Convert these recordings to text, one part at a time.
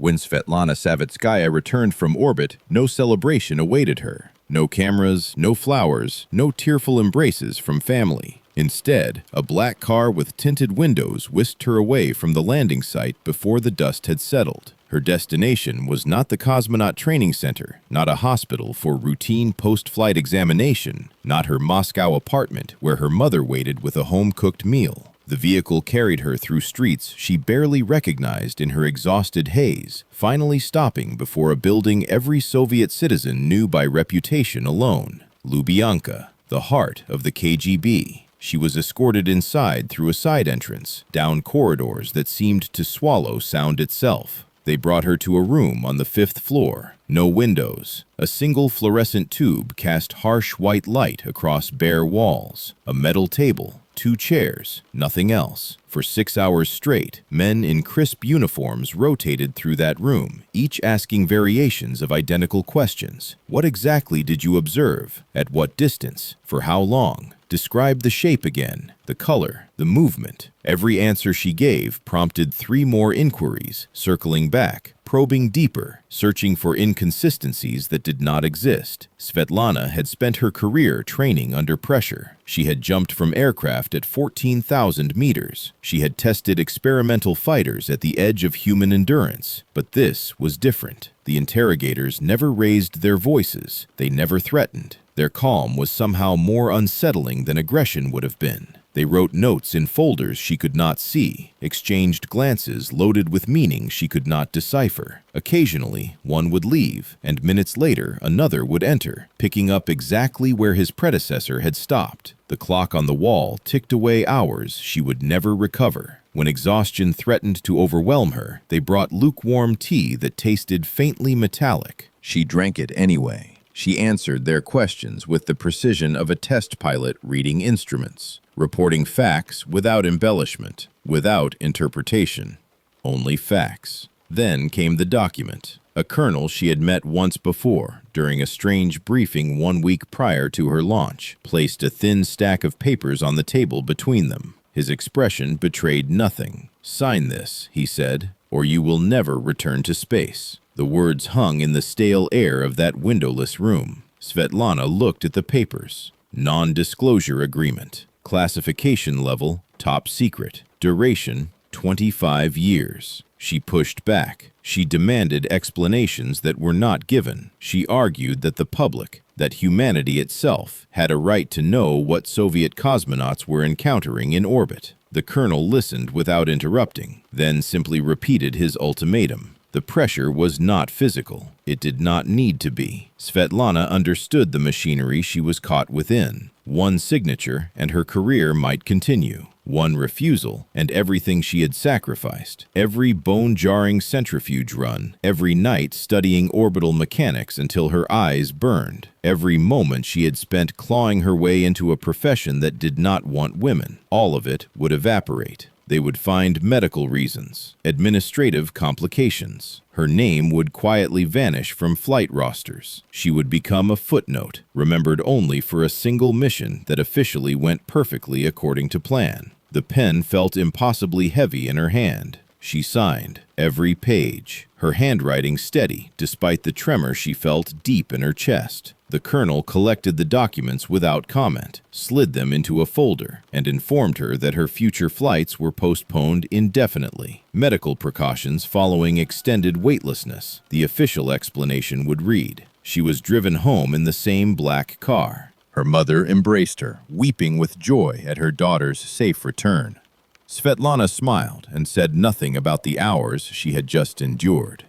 When Svetlana Savitskaya returned from orbit, no celebration awaited her. No cameras, no flowers, no tearful embraces from family. Instead, a black car with tinted windows whisked her away from the landing site before the dust had settled. Her destination was not the Cosmonaut Training Center, not a hospital for routine post-flight examination, not her Moscow apartment where her mother waited with a home-cooked meal. The vehicle carried her through streets she barely recognized in her exhausted haze, finally stopping before a building every Soviet citizen knew by reputation alone, Lubyanka, the heart of the KGB. She was escorted inside through a side entrance, down corridors that seemed to swallow sound itself. They brought her to a room on the 5th floor. No windows. A single fluorescent tube cast harsh white light across bare walls. A metal table. 2 chairs. Nothing else. For 6 hours straight, men in crisp uniforms rotated through that room, each asking variations of identical questions. What exactly did you observe? At what distance? For how long? Describe the shape again, the color, the movement. Every answer she gave prompted 3 more inquiries, circling back, probing deeper, searching for inconsistencies that did not exist. Svetlana had spent her career training under pressure. She had jumped from aircraft at 14,000 meters. She had tested experimental fighters at the edge of human endurance. But this was different. The interrogators never raised their voices. They never threatened. Their calm was somehow more unsettling than aggression would have been. They wrote notes in folders she could not see, exchanged glances loaded with meaning she could not decipher. Occasionally, one would leave, and minutes later, another would enter, picking up exactly where his predecessor had stopped. The clock on the wall ticked away hours she would never recover. When exhaustion threatened to overwhelm her, they brought lukewarm tea that tasted faintly metallic. She drank it anyway. She answered their questions with the precision of a test pilot reading instruments, reporting facts without embellishment, without interpretation. Only facts. Then came the document. A colonel she had met once before, during a strange briefing 1 week prior to her launch, placed a thin stack of papers on the table between them. His expression betrayed nothing. "Sign this," he said, "or you will never return to space." The words hung in the stale air of that windowless room. Svetlana looked at the papers. Non-disclosure agreement. Classification level, top secret. Duration, 25 years. She pushed back. She demanded explanations that were not given. She argued that the public, that humanity itself, had a right to know what Soviet cosmonauts were encountering in orbit. The colonel listened without interrupting, then simply repeated his ultimatum. The pressure was not physical. It did not need to be. Svetlana understood the machinery she was caught within. One signature, and her career might continue. One refusal, and everything she had sacrificed. Every bone-jarring centrifuge run. Every night studying orbital mechanics until her eyes burned. Every moment she had spent clawing her way into a profession that did not want women. All of it would evaporate. They would find medical reasons, administrative complications. Her name would quietly vanish from flight rosters. She would become a footnote, remembered only for a single mission that officially went perfectly according to plan. The pen felt impossibly heavy in her hand. She signed every page, her handwriting steady despite the tremor she felt deep in her chest. The colonel collected the documents without comment, slid them into a folder, and informed her that her future flights were postponed indefinitely. Medical precautions following extended weightlessness, the official explanation would read. She was driven home in the same black car. Her mother embraced her, weeping with joy at her daughter's safe return. Svetlana smiled and said nothing about the hours she had just endured.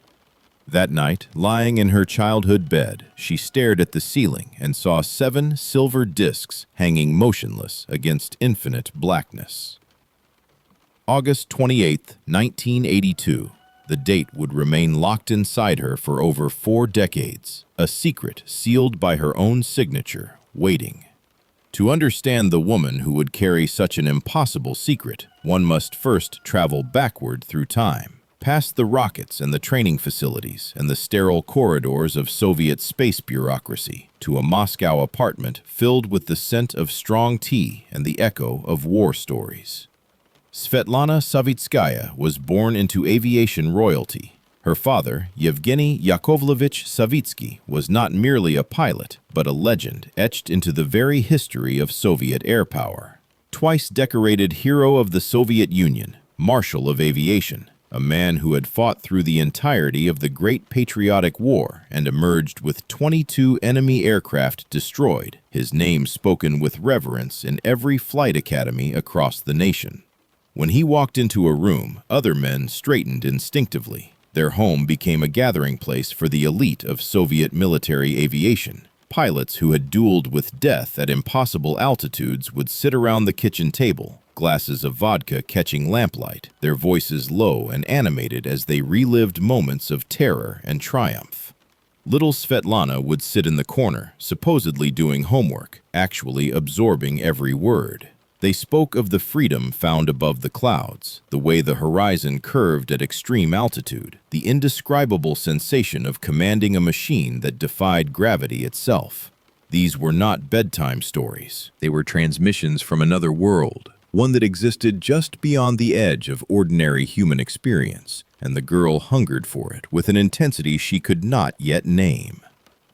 That night, lying in her childhood bed, she stared at the ceiling and saw 7 silver discs hanging motionless against infinite blackness. August 28, 1982. The date would remain locked inside her for over 4 decades, a secret sealed by her own signature, waiting. To understand the woman who would carry such an impossible secret, one must first travel backward through time. Past the rockets and the training facilities and the sterile corridors of Soviet space bureaucracy, to a Moscow apartment filled with the scent of strong tea and the echo of war stories. Svetlana Savitskaya was born into aviation royalty. Her father, Yevgeny Yakovlevich Savitsky, was not merely a pilot, but a legend etched into the very history of Soviet air power. Twice decorated Hero of the Soviet Union, Marshal of Aviation, a man who had fought through the entirety of the Great Patriotic War and emerged with 22 enemy aircraft destroyed, his name spoken with reverence in every flight academy across the nation. When he walked into a room, other men straightened instinctively. Their home became a gathering place for the elite of Soviet military aviation. Pilots who had dueled with death at impossible altitudes would sit around the kitchen table, glasses of vodka catching lamplight, their voices low and animated as they relived moments of terror and triumph. Little Svetlana would sit in the corner, supposedly doing homework, actually absorbing every word. They spoke of the freedom found above the clouds, the way the horizon curved at extreme altitude, the indescribable sensation of commanding a machine that defied gravity itself. These were not bedtime stories. They were transmissions from another world, one that existed just beyond the edge of ordinary human experience, and the girl hungered for it with an intensity she could not yet name.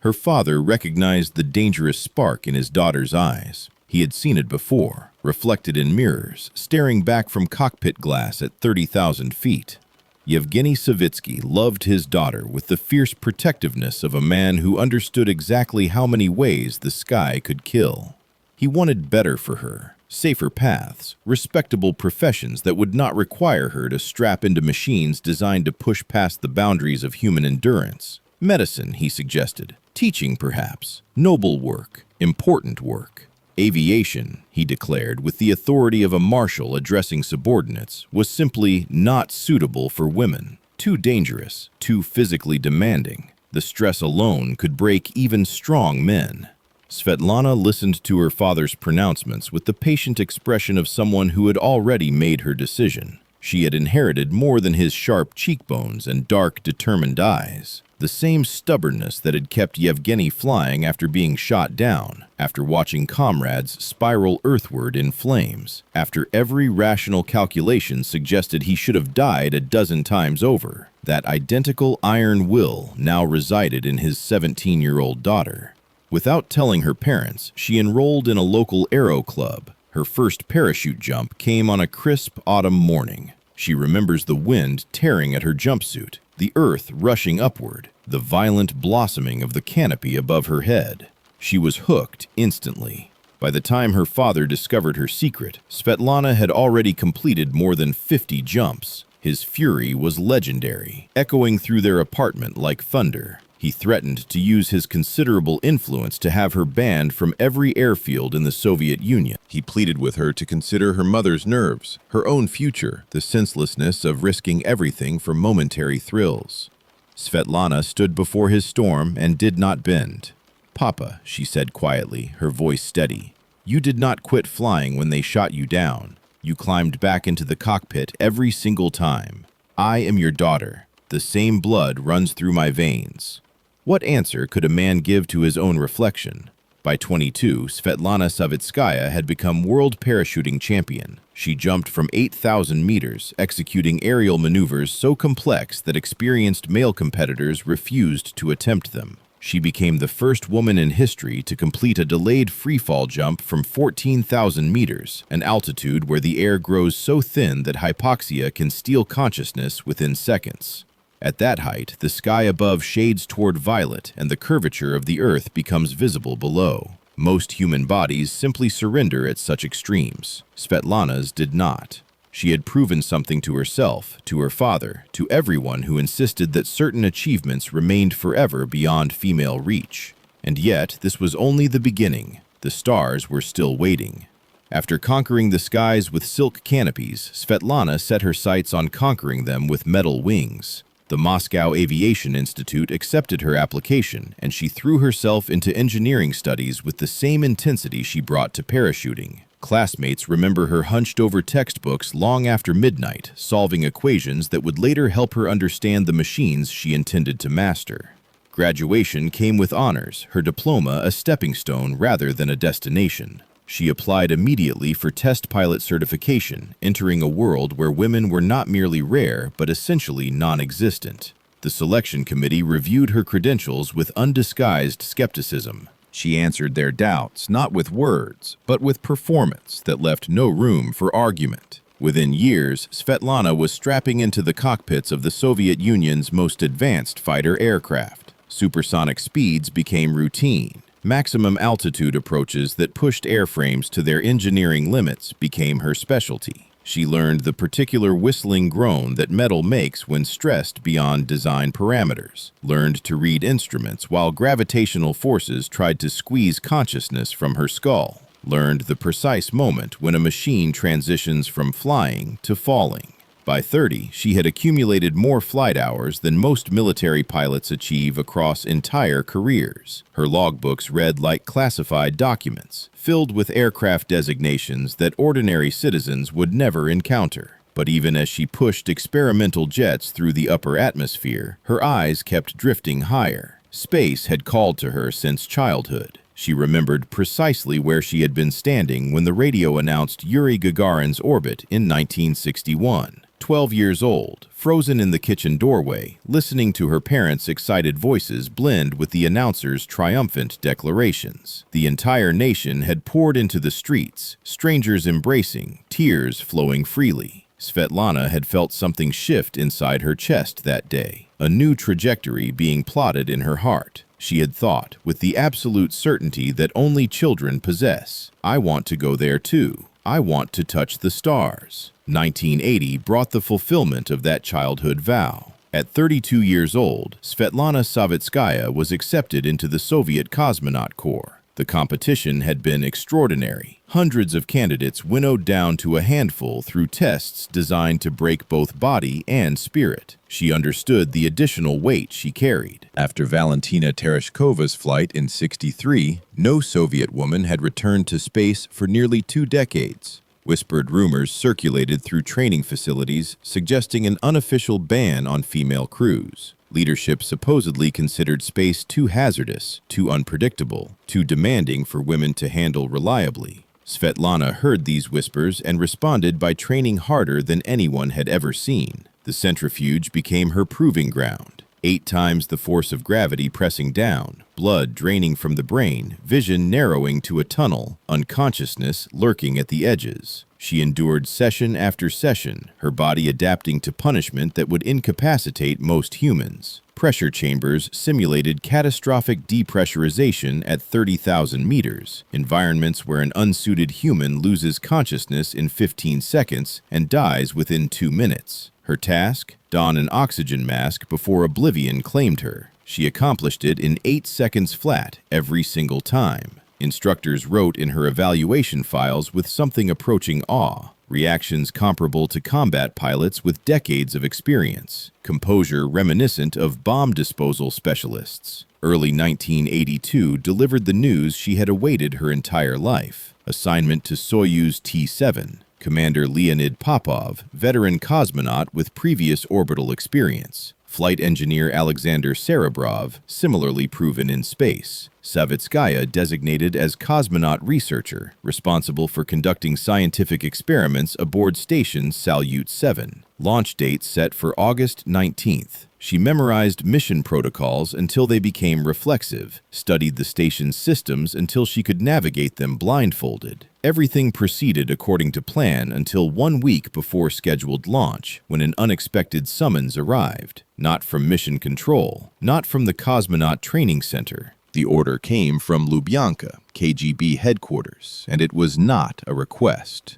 Her father recognized the dangerous spark in his daughter's eyes. He had seen it before, reflected in mirrors, staring back from cockpit glass at 30,000 feet. Yevgeny Savitsky loved his daughter with the fierce protectiveness of a man who understood exactly how many ways the sky could kill. He wanted better for her, safer paths, respectable professions that would not require her to strap into machines designed to push past the boundaries of human endurance. Medicine, he suggested. Teaching, perhaps. Noble work. Important work. Aviation, he declared with the authority of a marshal addressing subordinates, was simply not suitable for women. Too dangerous, too physically demanding. The stress alone could break even strong men. Svetlana listened to her father's pronouncements with the patient expression of someone who had already made her decision. She had inherited more than his sharp cheekbones and dark, determined eyes. The same stubbornness that had kept Yevgeny flying after being shot down, after watching comrades spiral earthward in flames, after every rational calculation suggested he should have died a dozen times over. That identical iron will now resided in his 17-year-old daughter. Without telling her parents, she enrolled in a local aero club. Her first parachute jump came on a crisp autumn morning. She remembers the wind tearing at her jumpsuit, the earth rushing upward, the violent blossoming of the canopy above her head. She was hooked instantly. By the time her father discovered her secret, Svetlana had already completed more than 50 jumps. His fury was legendary, echoing through their apartment like thunder. He threatened to use his considerable influence to have her banned from every airfield in the Soviet Union. He pleaded with her to consider her mother's nerves, her own future, the senselessness of risking everything for momentary thrills. Svetlana stood before his storm and did not bend. "Papa," she said quietly, her voice steady, "you did not quit flying when they shot you down. You climbed back into the cockpit every single time. I am your daughter. The same blood runs through my veins." What answer could a man give to his own reflection? By 22, Svetlana Savitskaya had become world parachuting champion. She jumped from 8,000 meters, executing aerial maneuvers so complex that experienced male competitors refused to attempt them. She became the first woman in history to complete a delayed freefall jump from 14,000 meters, an altitude where the air grows so thin that hypoxia can steal consciousness within seconds. At that height, the sky above shades toward violet and the curvature of the earth becomes visible below. Most human bodies simply surrender at such extremes. Svetlana's did not. She had proven something to herself, to her father, to everyone who insisted that certain achievements remained forever beyond female reach. And yet, this was only the beginning. The stars were still waiting. After conquering the skies with silk canopies, Svetlana set her sights on conquering them with metal wings. The Moscow Aviation Institute accepted her application, and she threw herself into engineering studies with the same intensity she brought to parachuting. Classmates remember her hunched over textbooks long after midnight, solving equations that would later help her understand the machines she intended to master. Graduation came with honors, her diploma a stepping stone rather than a destination. She applied immediately for test pilot certification, entering a world where women were not merely rare but essentially non-existent. The selection committee reviewed her credentials with undisguised skepticism. She answered their doubts not with words, but with performance that left no room for argument. Within years, Svetlana was strapping into the cockpits of the Soviet Union's most advanced fighter aircraft. Supersonic speeds became routine. Maximum altitude approaches that pushed airframes to their engineering limits became her specialty. She learned the particular whistling groan that metal makes when stressed beyond design parameters, learned to read instruments while gravitational forces tried to squeeze consciousness from her skull, learned the precise moment when a machine transitions from flying to falling. By 30, she had accumulated more flight hours than most military pilots achieve across entire careers. Her logbooks read like classified documents, filled with aircraft designations that ordinary citizens would never encounter. But even as she pushed experimental jets through the upper atmosphere, her eyes kept drifting higher. Space had called to her since childhood. She remembered precisely where she had been standing when the radio announced Yuri Gagarin's orbit in 1961. 12 years old, frozen in the kitchen doorway, listening to her parents' excited voices blend with the announcer's triumphant declarations. The entire nation had poured into the streets, strangers embracing, tears flowing freely. Svetlana had felt something shift inside her chest that day, a new trajectory being plotted in her heart. She had thought, with the absolute certainty that only children possess, "I want to go there too. I want to touch the stars." 1980 brought the fulfillment of that childhood vow. At 32 years old, Svetlana Savitskaya was accepted into the Soviet Cosmonaut Corps. The competition had been extraordinary. Hundreds of candidates winnowed down to a handful through tests designed to break both body and spirit. She understood the additional weight she carried. After Valentina Tereshkova's flight in '63, no Soviet woman had returned to space for nearly 2 decades. Whispered rumors circulated through training facilities suggesting an unofficial ban on female crews. Leadership supposedly considered space too hazardous, too unpredictable, too demanding for women to handle reliably. Svetlana heard these whispers and responded by training harder than anyone had ever seen. The centrifuge became her proving ground. 8 times the force of gravity pressing down, blood draining from the brain, vision narrowing to a tunnel, unconsciousness lurking at the edges. She endured session after session, her body adapting to punishment that would incapacitate most humans. Pressure chambers simulated catastrophic depressurization at 30,000 meters, environments where an unsuited human loses consciousness in 15 seconds and dies within 2 minutes. Her task? Don an oxygen mask before oblivion claimed her. She accomplished it in 8 seconds flat every single time. Instructors wrote in her evaluation files with something approaching awe, reactions comparable to combat pilots with decades of experience, composure reminiscent of bomb disposal specialists. Early 1982 delivered the news she had awaited her entire life. Assignment to Soyuz T-7. Commander Leonid Popov, veteran cosmonaut with previous orbital experience. Flight engineer Alexander Serebrov, similarly proven in space. Savitskaya designated as cosmonaut researcher, responsible for conducting scientific experiments aboard station Salyut 7. Launch date set for August 19th. She memorized mission protocols until they became reflexive, studied the station's systems until she could navigate them blindfolded. Everything proceeded according to plan until 1 week before scheduled launch, when an unexpected summons arrived. Not from Mission Control, not from the Cosmonaut Training Center. The order came from Lubyanka, KGB headquarters, and it was not a request.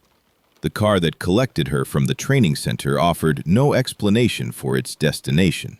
The car that collected her from the training center offered no explanation for its destination.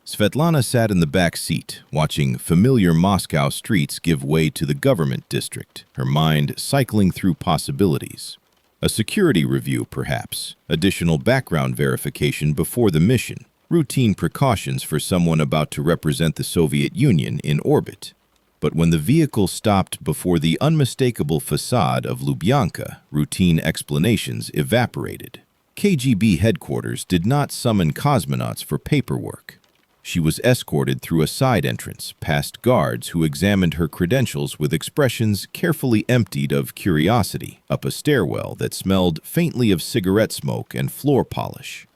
Svetlana sat in the back seat, watching familiar Moscow streets give way to the government district, her mind cycling through possibilities. A security review, perhaps, additional background verification before the mission, routine precautions for someone about to represent the Soviet Union in orbit. But when the vehicle stopped before the unmistakable facade of Lubyanka, routine explanations evaporated. KGB headquarters did not summon cosmonauts for paperwork. She was escorted through a side entrance, past guards who examined her credentials with expressions carefully emptied of curiosity, up a stairwell that smelled faintly of cigarette smoke and floor polish.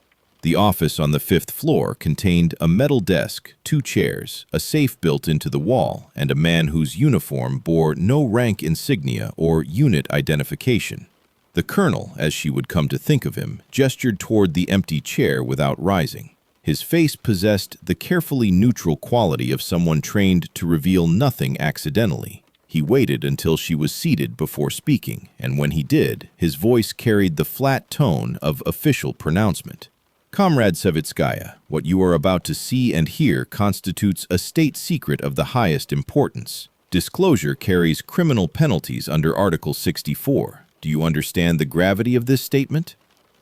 The office on the 5th floor contained a metal desk, 2 chairs, a safe built into the wall, and a man whose uniform bore no rank insignia or unit identification. The colonel, as she would come to think of him, gestured toward the empty chair without rising. His face possessed the carefully neutral quality of someone trained to reveal nothing accidentally. He waited until she was seated before speaking, and when he did, his voice carried the flat tone of official pronouncement. Comrade Savitskaya, what you are about to see and hear constitutes a state secret of the highest importance. Disclosure carries criminal penalties under Article 64. Do you understand the gravity of this statement?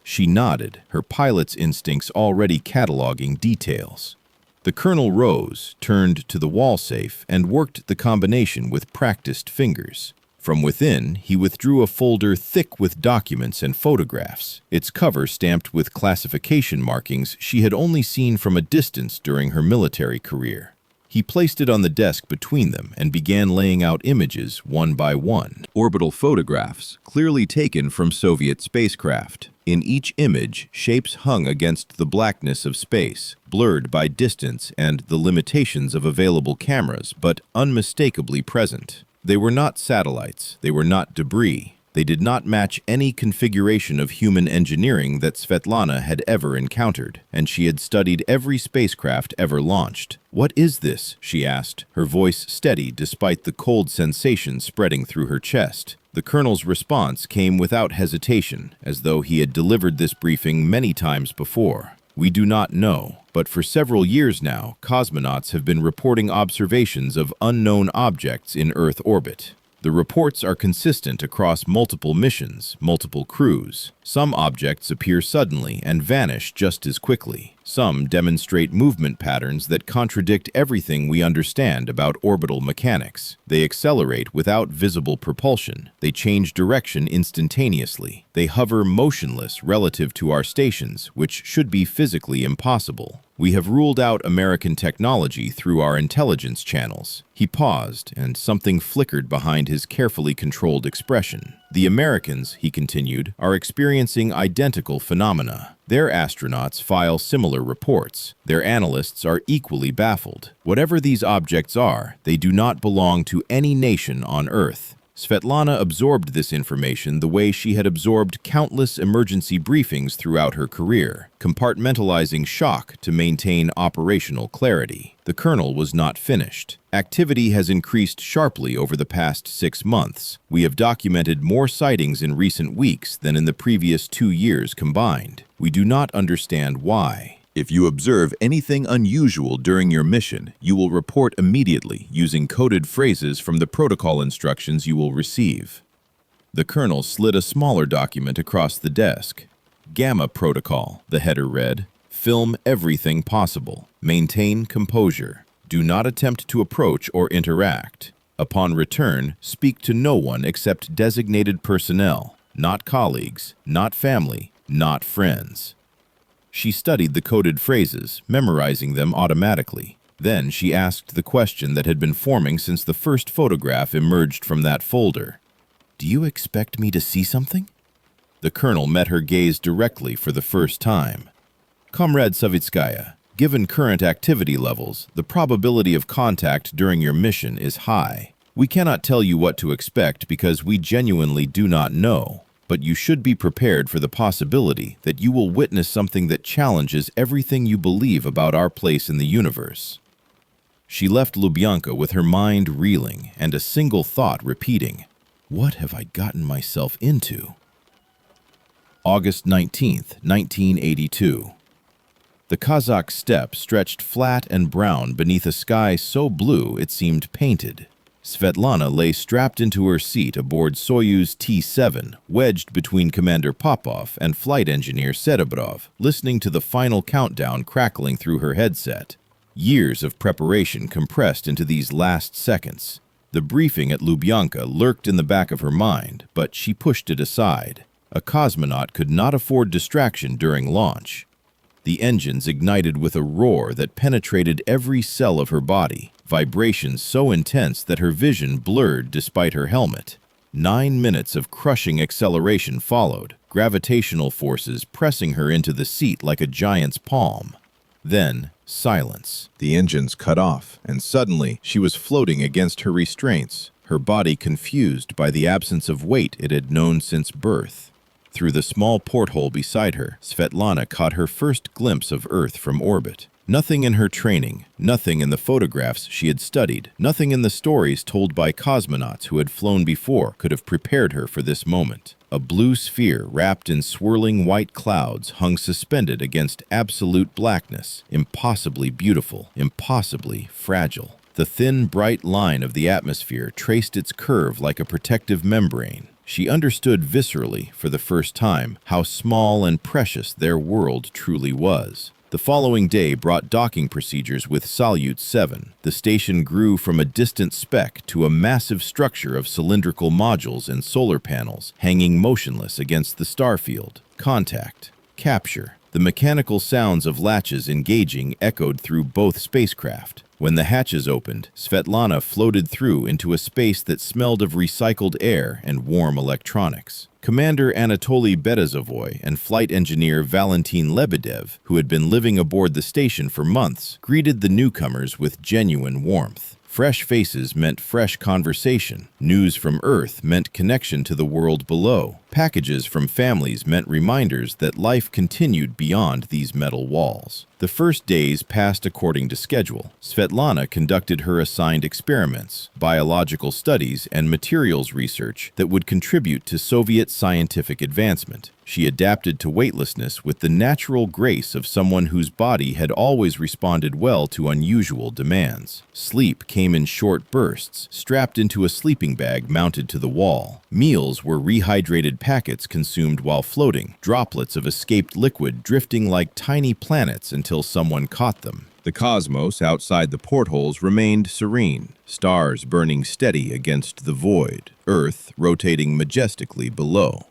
She nodded, her pilot's instincts already cataloging details. The colonel rose, turned to the wall safe, and worked the combination with practiced fingers. From within, he withdrew a folder thick with documents and photographs, its cover stamped with classification markings she had only seen from a distance during her military career. He placed it on the desk between them and began laying out images one by one. Orbital photographs, clearly taken from Soviet spacecraft. In each image, shapes hung against the blackness of space, blurred by distance and the limitations of available cameras, but unmistakably present. They were not satellites, they were not debris. They did not match any configuration of human engineering that Svetlana had ever encountered, and she had studied every spacecraft ever launched. "What is this?" she asked, her voice steady despite the cold sensation spreading through her chest. The colonel's response came without hesitation, as though he had delivered this briefing many times before. "We do not know, but for several years now, cosmonauts have been reporting observations of unknown objects in Earth orbit. The reports are consistent across multiple missions, multiple crews. Some objects appear suddenly and vanish just as quickly. Some demonstrate movement patterns that contradict everything we understand about orbital mechanics. They accelerate without visible propulsion. They change direction instantaneously. They hover motionless relative to our stations, which should be physically impossible. We have ruled out American technology through our intelligence channels." He paused, and something flickered behind his carefully controlled expression. "The Americans," he continued, "are experiencing identical phenomena. Their astronauts file similar reports. Their analysts are equally baffled. Whatever these objects are, they do not belong to any nation on Earth." Svetlana absorbed this information the way she had absorbed countless emergency briefings throughout her career, compartmentalizing shock to maintain operational clarity. The colonel was not finished. "Activity has increased sharply over the past 6 months. We have documented more sightings in recent weeks than in the previous 2 years combined. We do not understand why. If you observe anything unusual during your mission, you will report immediately using coded phrases from the protocol instructions you will receive." The colonel slid a smaller document across the desk. "Gamma Protocol," the header read. "Film everything possible. Maintain composure. Do not attempt to approach or interact. Upon return, speak to no one except designated personnel, not colleagues, not family, not friends." She studied the coded phrases, memorizing them automatically. Then she asked the question that had been forming since the first photograph emerged from that folder. "Do you expect me to see something?" The colonel met her gaze directly for the first time. "Comrade Savitskaya, given current activity levels, the probability of contact during your mission is high. We cannot tell you what to expect because we genuinely do not know. But you should be prepared for the possibility that you will witness something that challenges everything you believe about our place in the universe." She left Lubyanka with her mind reeling and a single thought repeating, "What have I gotten myself into?" August 19th, 1982. The Kazakh steppe stretched flat and brown beneath a sky so blue it seemed painted. Svetlana lay strapped into her seat aboard Soyuz T-7, wedged between Commander Popov and flight engineer Serebrov, listening to the final countdown crackling through her headset. Years of preparation compressed into these last seconds. The briefing at Lubyanka lurked in the back of her mind, but she pushed it aside. A cosmonaut could not afford distraction during launch. The engines ignited with a roar that penetrated every cell of her body, vibrations so intense that her vision blurred despite her helmet. 9 minutes of crushing acceleration followed, gravitational forces pressing her into the seat like a giant's palm. Then, silence. The engines cut off, and suddenly she was floating against her restraints, her body confused by the absence of weight it had known since birth. Through the small porthole beside her, Svetlana caught her first glimpse of Earth from orbit. Nothing in her training, nothing in the photographs she had studied, nothing in the stories told by cosmonauts who had flown before could have prepared her for this moment. A blue sphere wrapped in swirling white clouds hung suspended against absolute blackness, impossibly beautiful, impossibly fragile. The thin, bright line of the atmosphere traced its curve like a protective membrane. She understood viscerally, for the first time, how small and precious their world truly was. The following day brought docking procedures with Salyut 7. The station grew from a distant speck to a massive structure of cylindrical modules and solar panels hanging motionless against the starfield. Contact. Capture. The mechanical sounds of latches engaging echoed through both spacecraft. When the hatches opened, Svetlana floated through into a space that smelled of recycled air and warm electronics. Commander Anatoly Berezovoy and flight engineer Valentin Lebedev, who had been living aboard the station for months, greeted the newcomers with genuine warmth. Fresh faces meant fresh conversation. News from Earth meant connection to the world below. Packages from families meant reminders that life continued beyond these metal walls. The first days passed according to schedule. Svetlana conducted her assigned experiments, biological studies, and materials research that would contribute to Soviet scientific advancement. She adapted to weightlessness with the natural grace of someone whose body had always responded well to unusual demands. Sleep came in short bursts, strapped into a sleeping bag mounted to the wall. Meals were rehydrated packets consumed while floating, droplets of escaped liquid drifting like tiny planets until someone caught them. The cosmos outside the portholes remained serene, stars burning steady against the void, Earth rotating majestically below.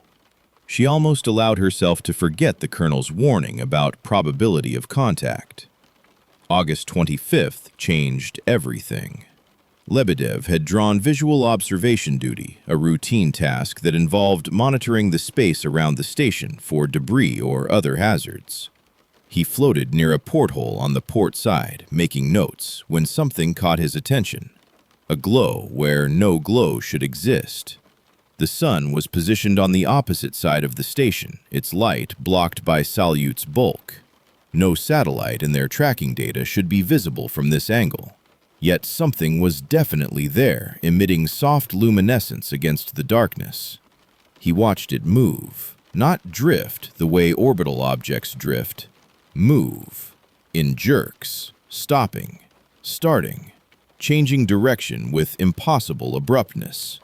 She almost allowed herself to forget the colonel's warning about probability of contact. August 25th changed everything. Lebedev had drawn visual observation duty, a routine task that involved monitoring the space around the station for debris or other hazards. He floated near a porthole on the port side, making notes, when something caught his attention. A glow where no glow should exist. The sun was positioned on the opposite side of the station, its light blocked by Salyut's bulk. No satellite in their tracking data should be visible from this angle. Yet something was definitely there, emitting soft luminescence against the darkness. He watched it move, not drift the way orbital objects drift. Move, in jerks, stopping, starting, changing direction with impossible abruptness.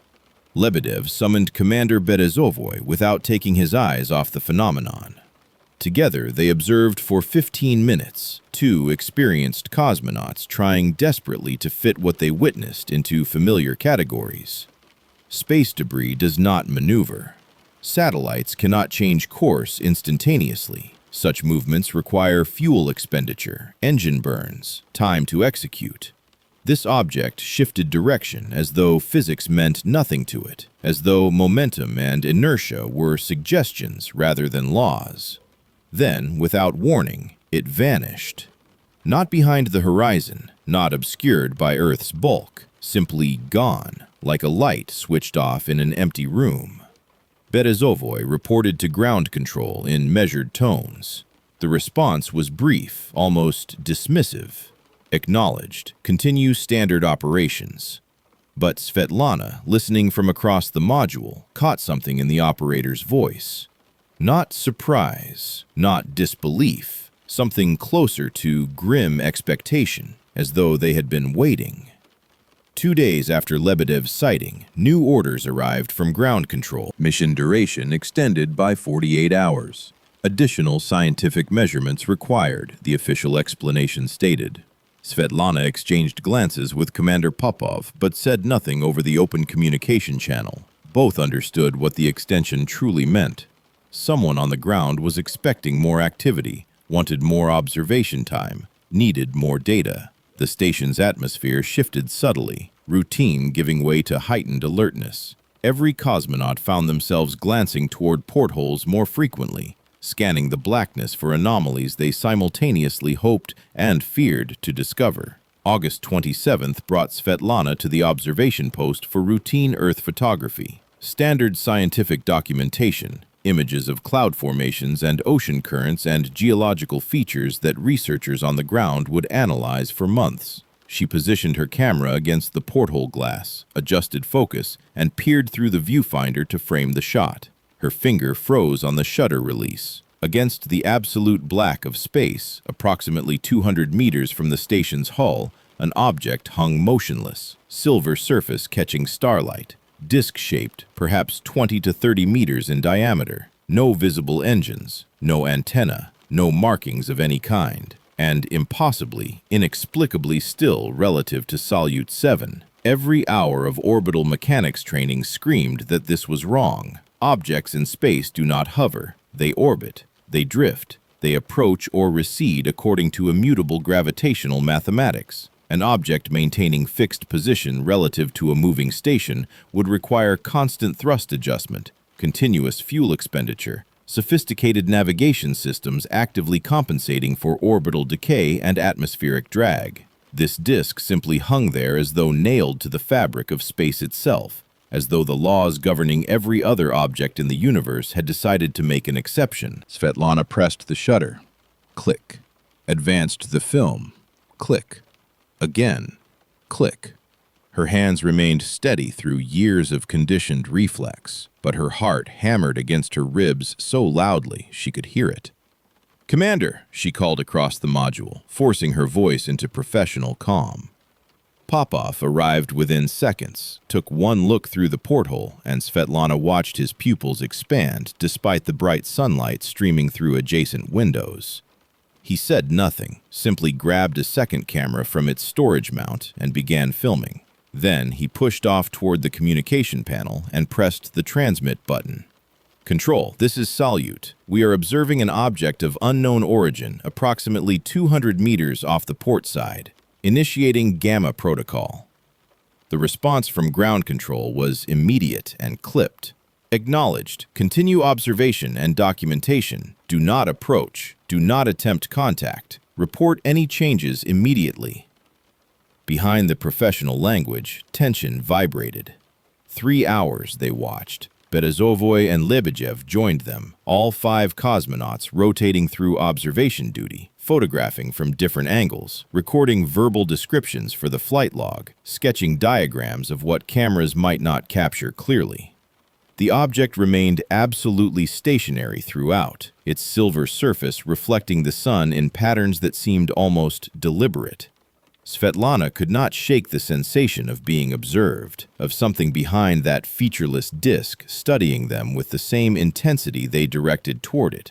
Lebedev summoned Commander Berezovoy without taking his eyes off the phenomenon. Together, they observed for 15 minutes, two experienced cosmonauts trying desperately to fit what they witnessed into familiar categories. Space debris does not maneuver. Satellites cannot change course instantaneously. Such movements require fuel expenditure, engine burns, time to execute. This object shifted direction as though physics meant nothing to it, as though momentum and inertia were suggestions rather than laws. Then, without warning, it vanished. Not behind the horizon, not obscured by Earth's bulk, simply gone, like a light switched off in an empty room. Berezovoy reported to ground control in measured tones. The response was brief, almost dismissive. Acknowledged. Continue standard operations. But Svetlana, listening from across the module, caught something in the operator's voice. Not surprise, not disbelief, something closer to grim expectation, as though they had been waiting. 2 days after Lebedev's sighting, new orders arrived from ground control. Mission duration extended by 48 hours. Additional scientific measurements required, the official explanation stated. Svetlana exchanged glances with Commander Popov, but said nothing over the open communication channel. Both understood what the extension truly meant. Someone on the ground was expecting more activity, wanted more observation time, needed more data. The station's atmosphere shifted subtly, routine giving way to heightened alertness. every cosmonaut found themselves glancing toward portholes more frequently, scanning the blackness for anomalies they simultaneously hoped and feared to discover. August 27th brought Svetlana to the observation post for routine Earth photography. Standard scientific documentation, images of cloud formations and ocean currents and geological features that researchers on the ground would analyze for months. She positioned her camera against the porthole glass, adjusted focus, and peered through the viewfinder to frame the shot. Her finger froze on the shutter release. Against the absolute black of space, approximately 200 meters from the station's hull, an object hung motionless, silver surface catching starlight, disc-shaped, perhaps 20 to 30 meters in diameter. No visible engines, no antenna, no markings of any kind, and impossibly, inexplicably still relative to Salyut 7. Every hour of orbital mechanics training screamed that this was wrong. Objects in space do not hover. They orbit, they drift, they approach or recede according to immutable gravitational mathematics. An object maintaining fixed position relative to a moving station would require constant thrust adjustment, continuous fuel expenditure, sophisticated navigation systems actively compensating for orbital decay and atmospheric drag. This disk simply hung there as though nailed to the fabric of space itself, as though the laws governing every other object in the universe had decided to make an exception. Svetlana pressed the shutter. Click. Advanced the film. Click. Again. Click. Her hands remained steady through years of conditioned reflex, but her heart hammered against her ribs so loudly she could hear it. "Commander," she called across the module, forcing her voice into professional calm. Popov arrived within seconds, took one look through the porthole, and Svetlana watched his pupils expand despite the bright sunlight streaming through adjacent windows. He said nothing, simply grabbed a second camera from its storage mount and began filming. Then he pushed off toward the communication panel and pressed the transmit button. "Control, this is Salyut. We are observing an object of unknown origin approximately 200 meters off the port side. Initiating Gamma protocol." The response from ground control was immediate and clipped. "Acknowledged. Continue observation and documentation. Do not approach. Do not attempt contact. Report any changes immediately." Behind the professional language, tension vibrated. 3 hours they watched. Berezovoy and Lebedev joined them, all 5 cosmonauts rotating through observation duty, photographing from different angles, recording verbal descriptions for the flight log, sketching diagrams of what cameras might not capture clearly. The object remained absolutely stationary throughout, its silver surface reflecting the sun in patterns that seemed almost deliberate. Svetlana could not shake the sensation of being observed, of something behind that featureless disk studying them with the same intensity they directed toward it.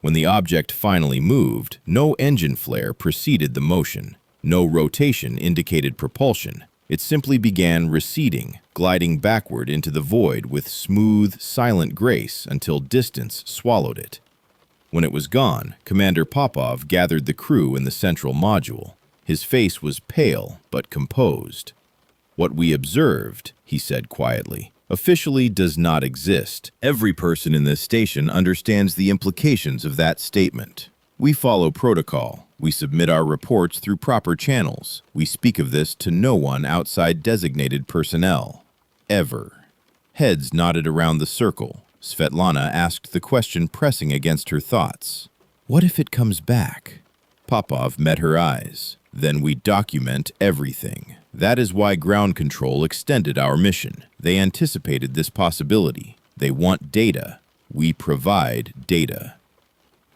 When the object finally moved, no engine flare preceded the motion. No rotation indicated propulsion. It simply began receding, gliding backward into the void with smooth, silent grace until distance swallowed it. When it was gone, Commander Popov gathered the crew in the central module. His face was pale but composed. "What we observed," he said quietly, "officially does not exist. Every person in this station understands the implications of that statement. We follow protocol. We submit our reports through proper channels. We speak of this to no one outside designated personnel. Ever." Heads nodded around the circle. Svetlana asked the question pressing against her thoughts. "What if it comes back?" Popov met her eyes. "Then we document everything. That is why ground control extended our mission. They anticipated this possibility. They want data. We provide data."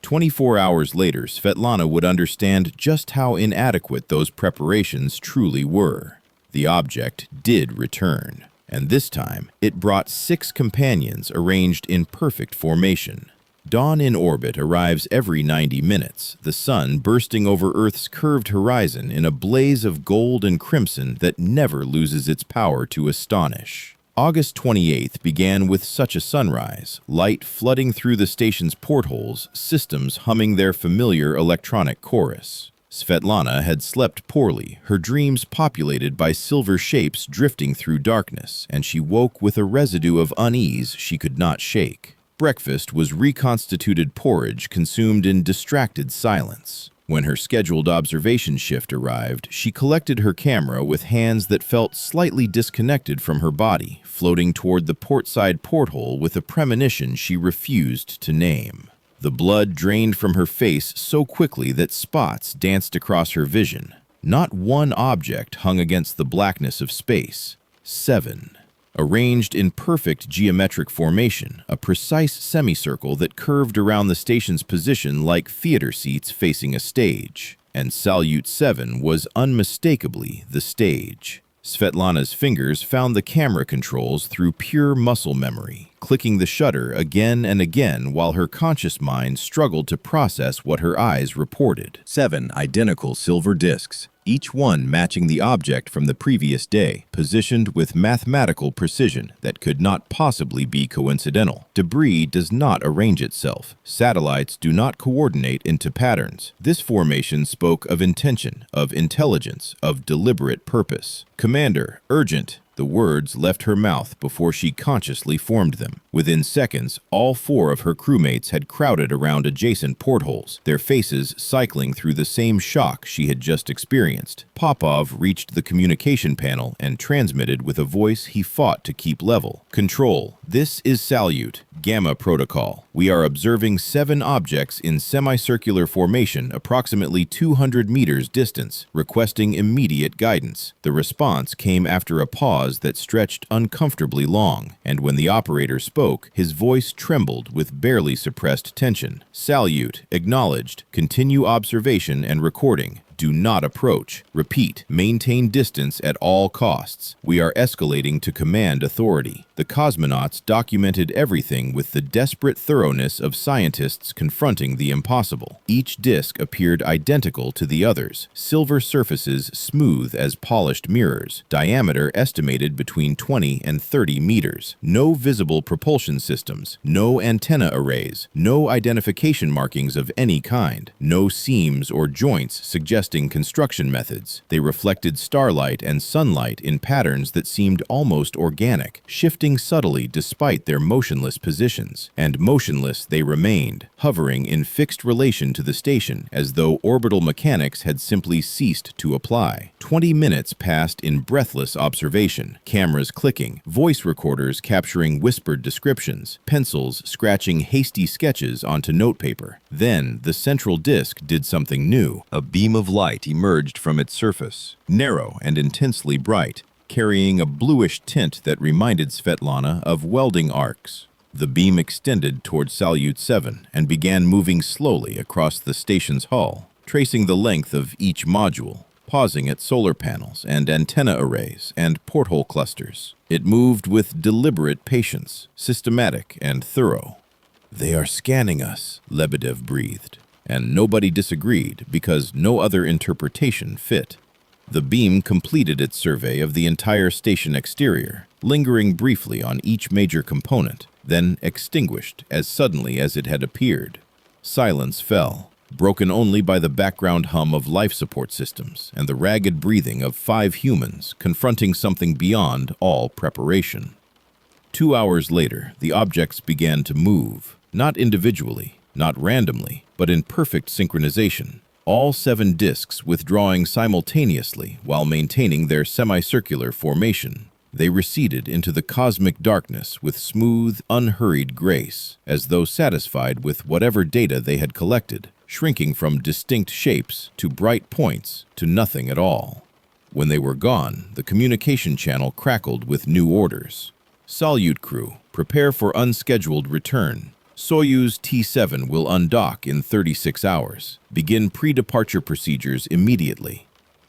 24 hours later, Svetlana would understand just how inadequate those preparations truly were. The object did return, and this time it brought 6 companions arranged in perfect formation. Dawn in orbit arrives every 90 minutes, the sun bursting over Earth's curved horizon in a blaze of gold and crimson that never loses its power to astonish. August 28th began with such a sunrise, light flooding through the station's portholes, systems humming their familiar electronic chorus. Svetlana had slept poorly, her dreams populated by silver shapes drifting through darkness, and she woke with a residue of unease she could not shake. Breakfast was reconstituted porridge consumed in distracted silence. When her scheduled observation shift arrived, she collected her camera with hands that felt slightly disconnected from her body, floating toward the portside porthole with a premonition she refused to name. The blood drained from her face so quickly that spots danced across her vision. Not one object hung against the blackness of space. 7. Arranged in perfect geometric formation, a precise semicircle that curved around the station's position like theater seats facing a stage. And Salyut 7 was unmistakably the stage. Svetlana's fingers found the camera controls through pure muscle memory, clicking the shutter again and again while her conscious mind struggled to process what her eyes reported. 7 identical silver discs, each one matching the object from the previous day, positioned with mathematical precision that could not possibly be coincidental. Debris does not arrange itself. Satellites do not coordinate into patterns. This formation spoke of intention, of intelligence, of deliberate purpose. "Commander, urgent." The words left her mouth before she consciously formed them. Within seconds, all 4 of her crewmates had crowded around adjacent portholes, their faces cycling through the same shock she had just experienced. Popov reached the communication panel and transmitted with a voice he fought to keep level. "Control, this is Salyut, Gamma Protocol. We are observing 7 objects in semicircular formation approximately 200 meters distance, requesting immediate guidance." The response came after a pause that stretched uncomfortably long, and when the operator spoke, his voice trembled with barely suppressed tension. "Salyut, acknowledged. Continue observation and recording. Do not approach. Repeat, maintain distance at all costs. We are escalating to command authority." The cosmonauts documented everything with the desperate thoroughness of scientists confronting the impossible. Each disk appeared identical to the others, silver surfaces smooth as polished mirrors, diameter estimated between 20 and 30 meters. No visible propulsion systems, no antenna arrays, no identification markings of any kind, no seams or joints suggesting construction methods. They reflected starlight and sunlight in patterns that seemed almost organic, shifting subtly despite their motionless positions. And motionless they remained, hovering in fixed relation to the station, as though orbital mechanics had simply ceased to apply. 20 minutes passed in breathless observation, cameras clicking, voice recorders capturing whispered descriptions, pencils scratching hasty sketches onto notepaper. Then the central disk did something new. A beam of light emerged from its surface, narrow and intensely bright, carrying a bluish tint that reminded Svetlana of welding arcs. The beam extended toward Salyut 7 and began moving slowly across the station's hull, tracing the length of each module, pausing at solar panels and antenna arrays and porthole clusters. It moved with deliberate patience, systematic and thorough. "They are scanning us," Lebedev breathed, and nobody disagreed because no other interpretation fit. The beam completed its survey of the entire station exterior, lingering briefly on each major component, then extinguished as suddenly as it had appeared. Silence fell, broken only by the background hum of life support systems and the ragged breathing of 5 humans confronting something beyond all preparation. 2 hours later, the objects began to move, not individually, not randomly, but in perfect synchronization. All 7 disks withdrawing simultaneously while maintaining their semicircular formation. They receded into the cosmic darkness with smooth, unhurried grace, as though satisfied with whatever data they had collected, shrinking from distinct shapes to bright points to nothing at all. When they were gone, the communication channel crackled with new orders. "Salyut crew, prepare for unscheduled return. Soyuz T-7 will undock in 36 hours. Begin pre-departure procedures immediately."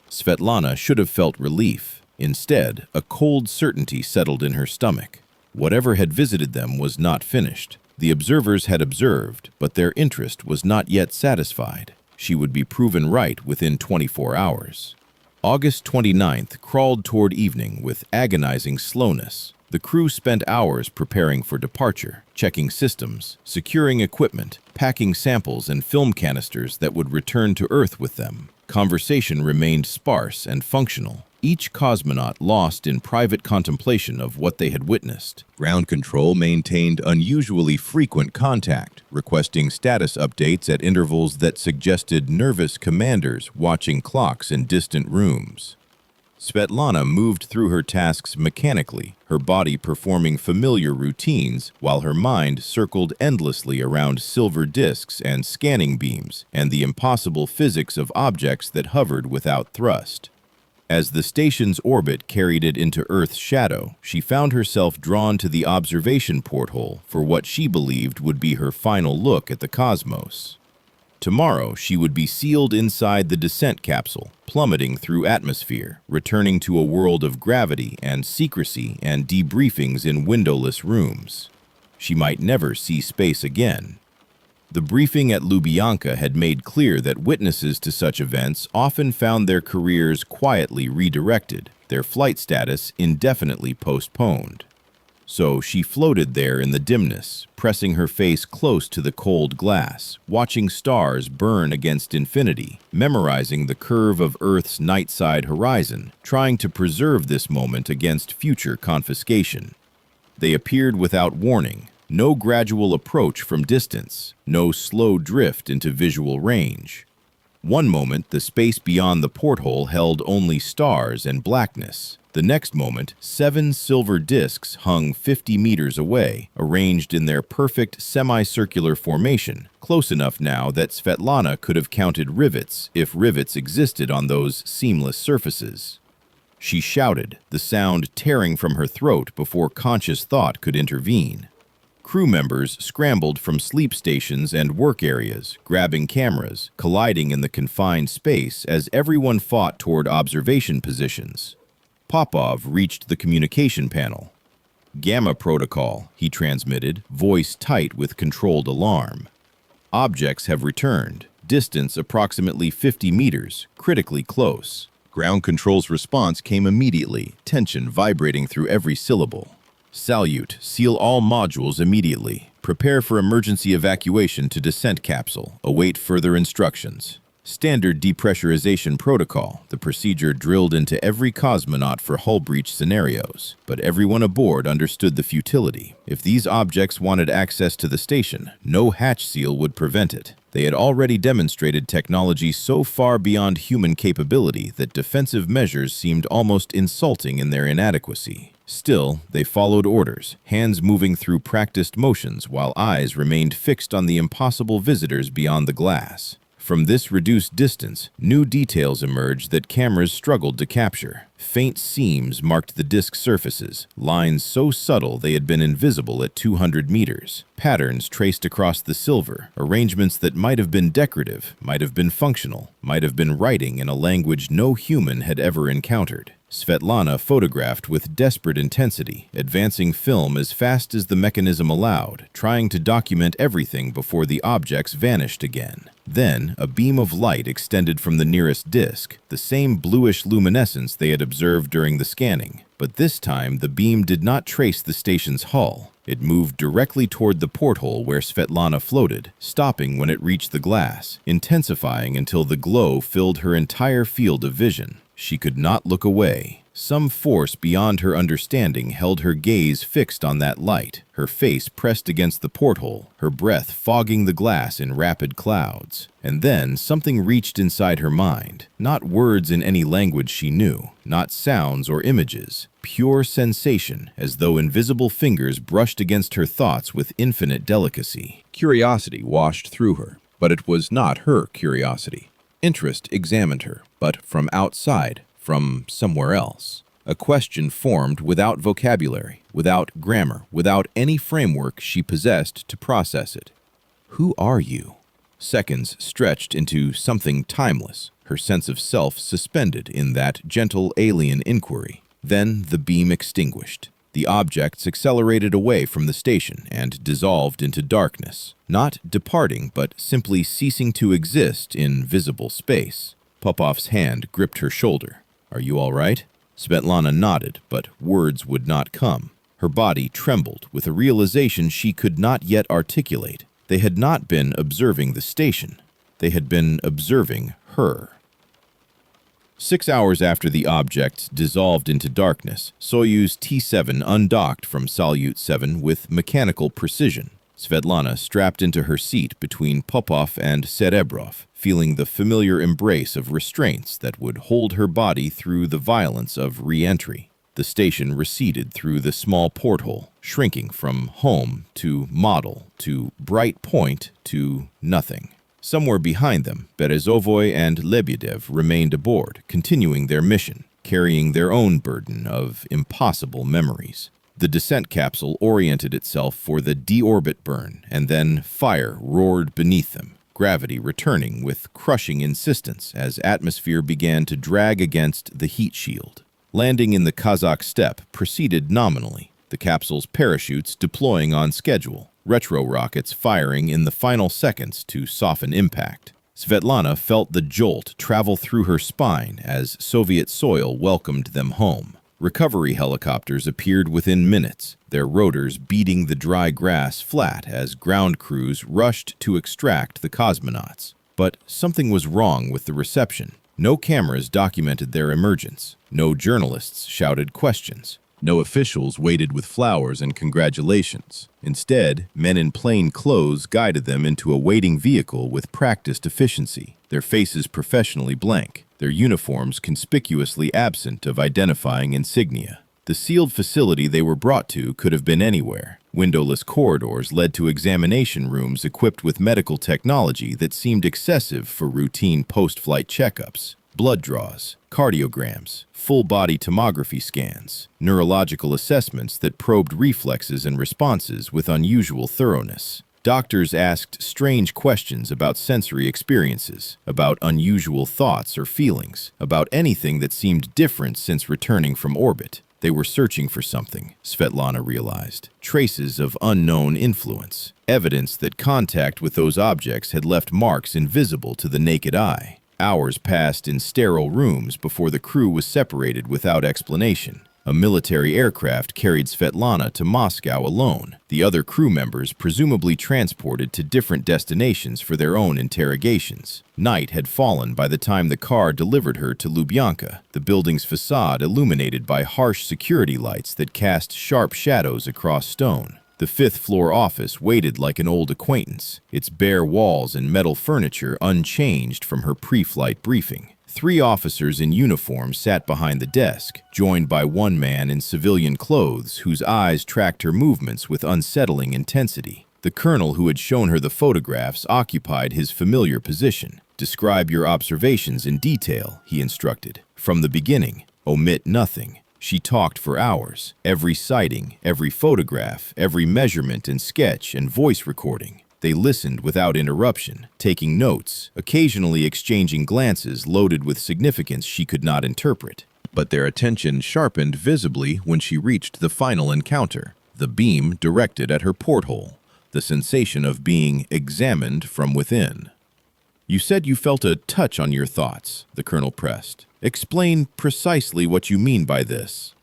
Svetlana should have felt relief. Instead, a cold certainty settled in her stomach. Whatever had visited them was not finished. The observers had observed, but their interest was not yet satisfied. She would be proven right within 24 hours. August 29th crawled toward evening with agonizing slowness. The crew spent hours preparing for departure, checking systems, securing equipment, packing samples and film canisters that would return to Earth with them. Conversation remained sparse and functional, each cosmonaut lost in private contemplation of what they had witnessed. Ground control maintained unusually frequent contact, requesting status updates at intervals that suggested nervous commanders watching clocks in distant rooms. Svetlana moved through her tasks mechanically, her body performing familiar routines, while her mind circled endlessly around silver disks and scanning beams and the impossible physics of objects that hovered without thrust. As the station's orbit carried it into Earth's shadow, she found herself drawn to the observation porthole for what she believed would be her final look at the cosmos. Tomorrow, she would be sealed inside the descent capsule, plummeting through atmosphere, returning to a world of gravity and secrecy and debriefings in windowless rooms. She might never see space again. The briefing at Lubyanka had made clear that witnesses to such events often found their careers quietly redirected, their flight status indefinitely postponed. So she floated there in the dimness, pressing her face close to the cold glass, watching stars burn against infinity, memorizing the curve of Earth's night-side horizon, trying to preserve this moment against future confiscation. They appeared without warning, no gradual approach from distance, no slow drift into visual range. One moment, the space beyond the porthole held only stars and blackness. The next moment, 7 silver disks hung 50 meters away, arranged in their perfect semicircular formation, close enough now that Svetlana could have counted rivets if rivets existed on those seamless surfaces. She shouted, the sound tearing from her throat before conscious thought could intervene. Crew members scrambled from sleep stations and work areas, grabbing cameras, colliding in the confined space as everyone fought toward observation positions. Popov reached the communication panel. "Gamma protocol," he transmitted, voice tight with controlled alarm. "Objects have returned. Distance approximately 50 meters, critically close." Ground control's response came immediately, tension vibrating through every syllable. "Salyut, seal all modules immediately. Prepare for emergency evacuation to descent capsule. Await further instructions." Standard depressurization protocol, the procedure drilled into every cosmonaut for hull breach scenarios. But everyone aboard understood the futility. If these objects wanted access to the station, no hatch seal would prevent it. They had already demonstrated technology so far beyond human capability that defensive measures seemed almost insulting in their inadequacy. Still, they followed orders, hands moving through practiced motions while eyes remained fixed on the impossible visitors beyond the glass. From this reduced distance, new details emerged that cameras struggled to capture. Faint seams marked the disk surfaces, lines so subtle they had been invisible at 200 meters. Patterns traced across the silver, arrangements that might have been decorative, might have been functional, might have been writing in a language no human had ever encountered. Svetlana photographed with desperate intensity, advancing film as fast as the mechanism allowed, trying to document everything before the objects vanished again. Then, a beam of light extended from the nearest disk, the same bluish luminescence they had observed during the scanning. But this time, the beam did not trace the station's hull. It moved directly toward the porthole where Svetlana floated, stopping when it reached the glass, intensifying until the glow filled her entire field of vision. She could not look away. Some force beyond her understanding held her gaze fixed on that light, her face pressed against the porthole, her breath fogging the glass in rapid clouds. And then something reached inside her mind, not words in any language she knew, not sounds or images, pure sensation, as though invisible fingers brushed against her thoughts with infinite delicacy. Curiosity washed through her, but it was not her curiosity. Interest examined her, but from outside, from somewhere else. A question formed without vocabulary, without grammar, without any framework she possessed to process it. Who are you? Seconds stretched into something timeless, her sense of self suspended in that gentle alien inquiry. Then the beam extinguished. The objects accelerated away from the station and dissolved into darkness, not departing but simply ceasing to exist in visible space. Popov's hand gripped her shoulder. "Are you all right?" Svetlana nodded, but words would not come. Her body trembled with a realization she could not yet articulate. They had not been observing the station. They had been observing her. 6 hours after the objects dissolved into darkness, Soyuz T-7 undocked from Salyut 7 with mechanical precision. Svetlana strapped into her seat between Popov and Serebrov, feeling the familiar embrace of restraints that would hold her body through the violence of re-entry. The station receded through the small porthole, shrinking from home to model to bright point to nothing. Somewhere behind them, Berezovoy and Lebedev remained aboard, continuing their mission, carrying their own burden of impossible memories. The descent capsule oriented itself for the deorbit burn, and then fire roared beneath them, gravity returning with crushing insistence as atmosphere began to drag against the heat shield. Landing in the Kazakh steppe proceeded nominally, the capsule's parachutes deploying on schedule, retro rockets firing in the final seconds to soften impact. Svetlana felt the jolt travel through her spine as Soviet soil welcomed them home. Recovery helicopters appeared within minutes, their rotors beating the dry grass flat as ground crews rushed to extract the cosmonauts. But something was wrong with the reception. No cameras documented their emergence. No journalists shouted questions. No officials waited with flowers and congratulations. Instead, men in plain clothes guided them into a waiting vehicle with practiced efficiency, their faces professionally blank, their uniforms conspicuously absent of identifying insignia. The sealed facility they were brought to could have been anywhere. Windowless corridors led to examination rooms equipped with medical technology that seemed excessive for routine post-flight checkups. Blood draws, cardiograms, full-body tomography scans, neurological assessments that probed reflexes and responses with unusual thoroughness. Doctors asked strange questions about sensory experiences, about unusual thoughts or feelings, about anything that seemed different since returning from orbit. They were searching for something, Svetlana realized. Traces of unknown influence, evidence that contact with those objects had left marks invisible to the naked eye. Hours passed in sterile rooms before the crew was separated without explanation. A military aircraft carried Svetlana to Moscow alone, the other crew members presumably transported to different destinations for their own interrogations. Night had fallen by the time the car delivered her to Lubyanka, the building's facade illuminated by harsh security lights that cast sharp shadows across stone. The fifth-floor office waited like an old acquaintance, its bare walls and metal furniture unchanged from her pre-flight briefing. 3 officers in uniform sat behind the desk, joined by one man in civilian clothes whose eyes tracked her movements with unsettling intensity. The colonel who had shown her the photographs occupied his familiar position. "Describe your observations in detail," he instructed. "From the beginning, omit nothing." She talked for hours, every sighting, every photograph, every measurement and sketch and voice recording. They listened without interruption, taking notes, occasionally exchanging glances loaded with significance she could not interpret. But their attention sharpened visibly when she reached the final encounter, the beam directed at her porthole, the sensation of being examined from within. "You said you felt a touch on your thoughts," the colonel pressed. "Explain precisely what you mean by this."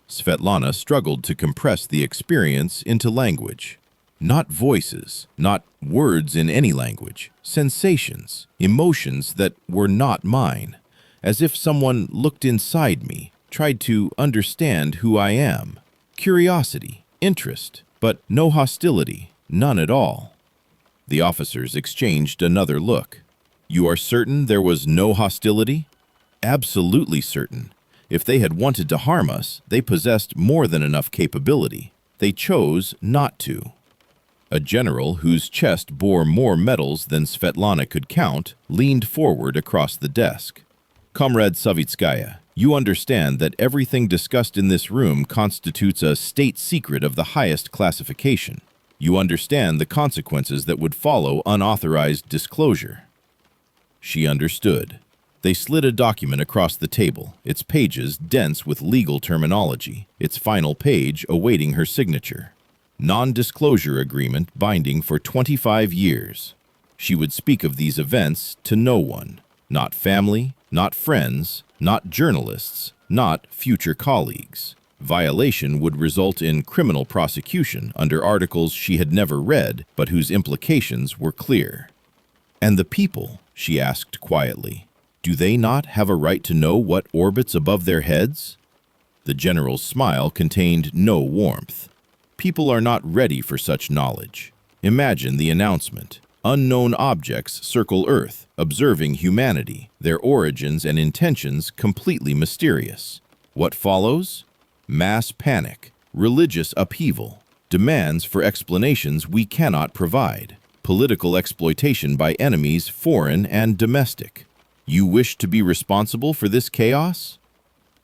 Svetlana struggled to compress the experience into language. Not voices, not words in any language, sensations, emotions that were not mine, as if someone looked inside me, tried to understand who I am. Curiosity, interest, but no hostility, none at all. The officers exchanged another look. "You are certain there was no hostility?" "Absolutely certain. If they had wanted to harm us, they possessed more than enough capability. They chose not to." A general whose chest bore more medals than Svetlana could count leaned forward across the desk. "Comrade Savitskaya, you understand that everything discussed in this room constitutes a state secret of the highest classification. You understand the consequences that would follow unauthorized disclosure." She understood. They slid a document across the table, its pages dense with legal terminology, its final page awaiting her signature. Non-disclosure agreement binding for 25 years. She would speak of these events to no one, not family, not friends, not journalists, not future colleagues. Violation would result in criminal prosecution under articles she had never read, but whose implications were clear. "And the people?" she asked quietly. Do they not have a right to know what orbits above their heads? The general's smile contained no warmth. People are not ready for such knowledge. Imagine the announcement. Unknown objects circle Earth, observing humanity, their origins and intentions completely mysterious. What follows? Mass panic, religious upheaval, demands for explanations we cannot provide, political exploitation by enemies foreign and domestic. You wish to be responsible for this chaos?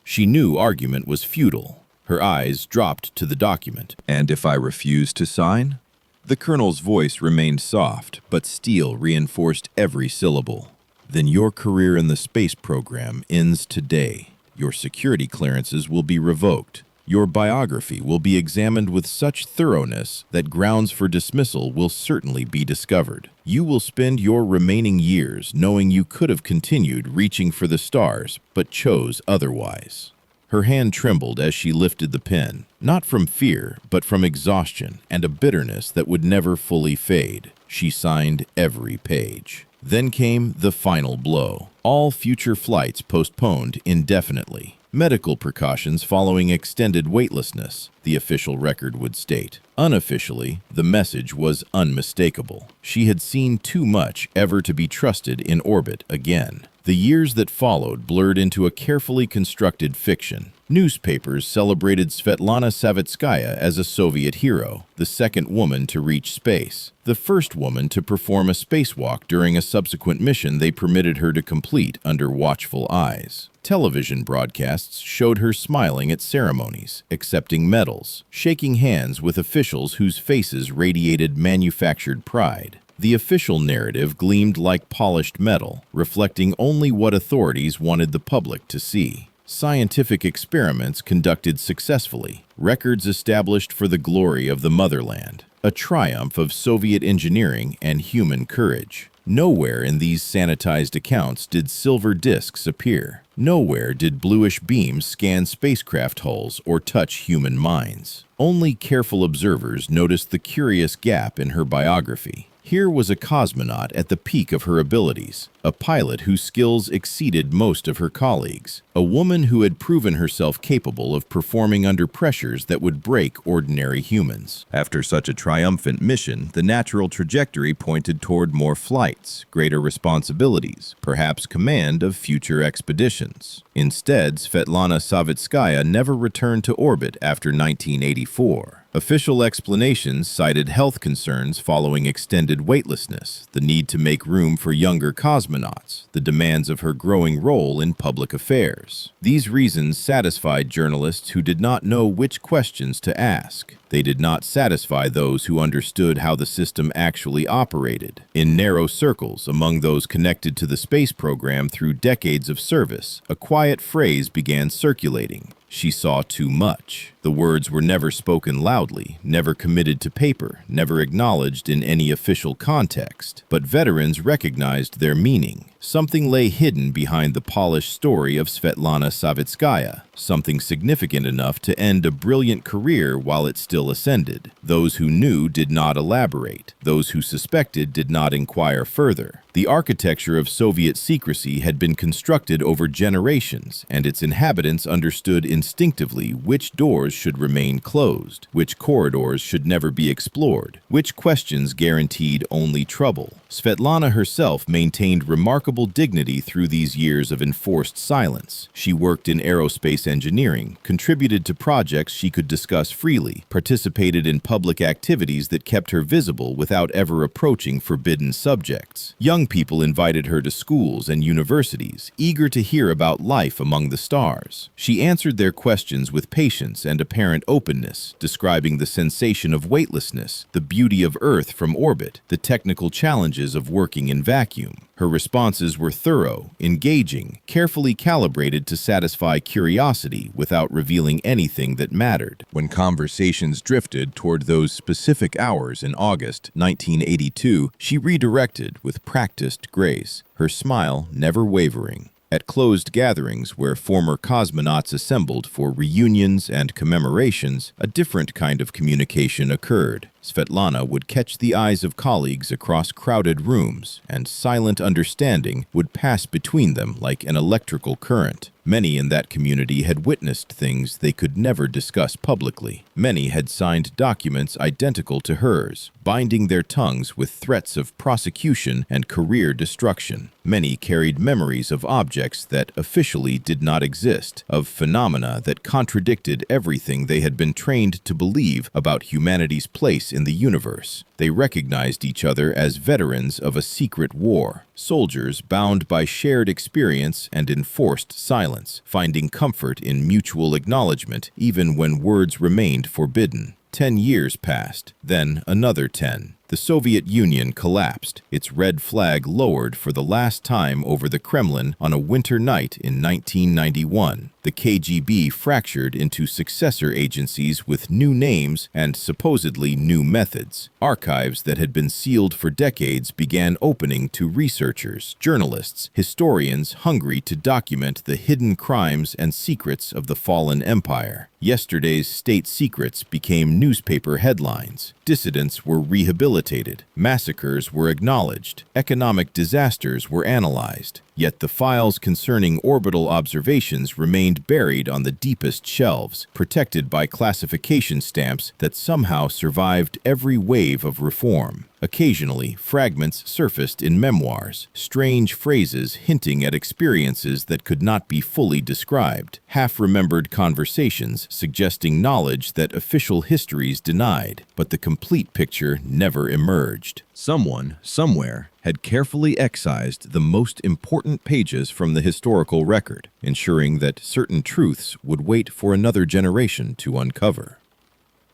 She knew argument was futile. Her eyes dropped to the document. And if I refuse to sign? The colonel's voice remained soft, but steel reinforced every syllable. Then your career in the space program ends today. Your security clearances will be revoked. Your biography will be examined with such thoroughness that grounds for dismissal will certainly be discovered. You will spend your remaining years knowing you could have continued reaching for the stars, but chose otherwise. Her hand trembled as she lifted the pen, not from fear, but from exhaustion and a bitterness that would never fully fade. She signed every page. Then came the final blow. All future flights postponed indefinitely. Medical precautions following extended weightlessness, the official record would state. Unofficially, the message was unmistakable. She had seen too much ever to be trusted in orbit again. The years that followed blurred into a carefully constructed fiction. Newspapers celebrated Svetlana Savitskaya as a Soviet hero, the second woman to reach space, the first woman to perform a spacewalk during a subsequent mission they permitted her to complete under watchful eyes. Television broadcasts showed her smiling at ceremonies, accepting medals, shaking hands with officials whose faces radiated manufactured pride. The official narrative gleamed like polished metal, reflecting only what authorities wanted the public to see. Scientific experiments conducted successfully, records established for the glory of the motherland, a triumph of Soviet engineering and human courage. Nowhere in these sanitized accounts did silver discs appear. Nowhere did bluish beams scan spacecraft hulls or touch human minds. Only careful observers noticed the curious gap in her biography. Here was a cosmonaut at the peak of her abilities, a pilot whose skills exceeded most of her colleagues, a woman who had proven herself capable of performing under pressures that would break ordinary humans. After such a triumphant mission, the natural trajectory pointed toward more flights, greater responsibilities, perhaps command of future expeditions. Instead, Svetlana Savitskaya never returned to orbit after 1984. Official explanations cited health concerns following extended weightlessness, the need to make room for younger cosmonauts, the demands of her growing role in public affairs. These reasons satisfied journalists who did not know which questions to ask. They did not satisfy those who understood how the system actually operated. In narrow circles among those connected to the space program through decades of service, a quiet phrase began circulating. She saw too much. The words were never spoken loudly, never committed to paper, never acknowledged in any official context. But veterans recognized their meaning. Something lay hidden behind the polished story of Svetlana Savitskaya, something significant enough to end a brilliant career while it still ascended. Those who knew did not elaborate. Those who suspected did not inquire further. The architecture of Soviet secrecy had been constructed over generations, and its inhabitants understood instinctively which doors should remain closed, which corridors should never be explored, which questions guaranteed only trouble. Svetlana herself maintained remarkable dignity through these years of enforced silence. She worked in aerospace engineering, contributed to projects she could discuss freely, participated in public activities that kept her visible without ever approaching forbidden subjects. Young people invited her to schools and universities, eager to hear about life among the stars. She answered their questions with patience and apparent openness, describing the sensation of weightlessness, the beauty of Earth from orbit, the technical challenges of working in vacuum. Her responses were thorough, engaging, carefully calibrated to satisfy curiosity without revealing anything that mattered. When conversations drifted toward those specific hours in August 1982, she redirected with practiced grace, her smile never wavering. At closed gatherings where former cosmonauts assembled for reunions and commemorations, a different kind of communication occurred. Svetlana would catch the eyes of colleagues across crowded rooms, and silent understanding would pass between them like an electrical current. Many in that community had witnessed things they could never discuss publicly. Many had signed documents identical to hers, binding their tongues with threats of prosecution and career destruction. Many carried memories of objects that officially did not exist, of phenomena that contradicted everything they had been trained to believe about humanity's place in the universe. They recognized each other as veterans of a secret war, soldiers bound by shared experience and enforced silence, finding comfort in mutual acknowledgement even when words remained forbidden. 10 years passed, then another 10. The Soviet Union collapsed, its red flag lowered for the last time over the Kremlin on a winter night in 1991. The KGB fractured into successor agencies with new names and supposedly new methods. Archives that had been sealed for decades began opening to researchers, journalists, historians hungry to document the hidden crimes and secrets of the fallen empire. Yesterday's state secrets became newspaper headlines. Dissidents were rehabilitated. Massacres were acknowledged. Economic disasters were analyzed. Yet the files concerning orbital observations remained buried on the deepest shelves, protected by classification stamps that somehow survived every wave of reform. Occasionally, fragments surfaced in memoirs, strange phrases hinting at experiences that could not be fully described, half-remembered conversations suggesting knowledge that official histories denied, but the complete picture never emerged. Someone, somewhere, had carefully excised the most important pages from the historical record, ensuring that certain truths would wait for another generation to uncover.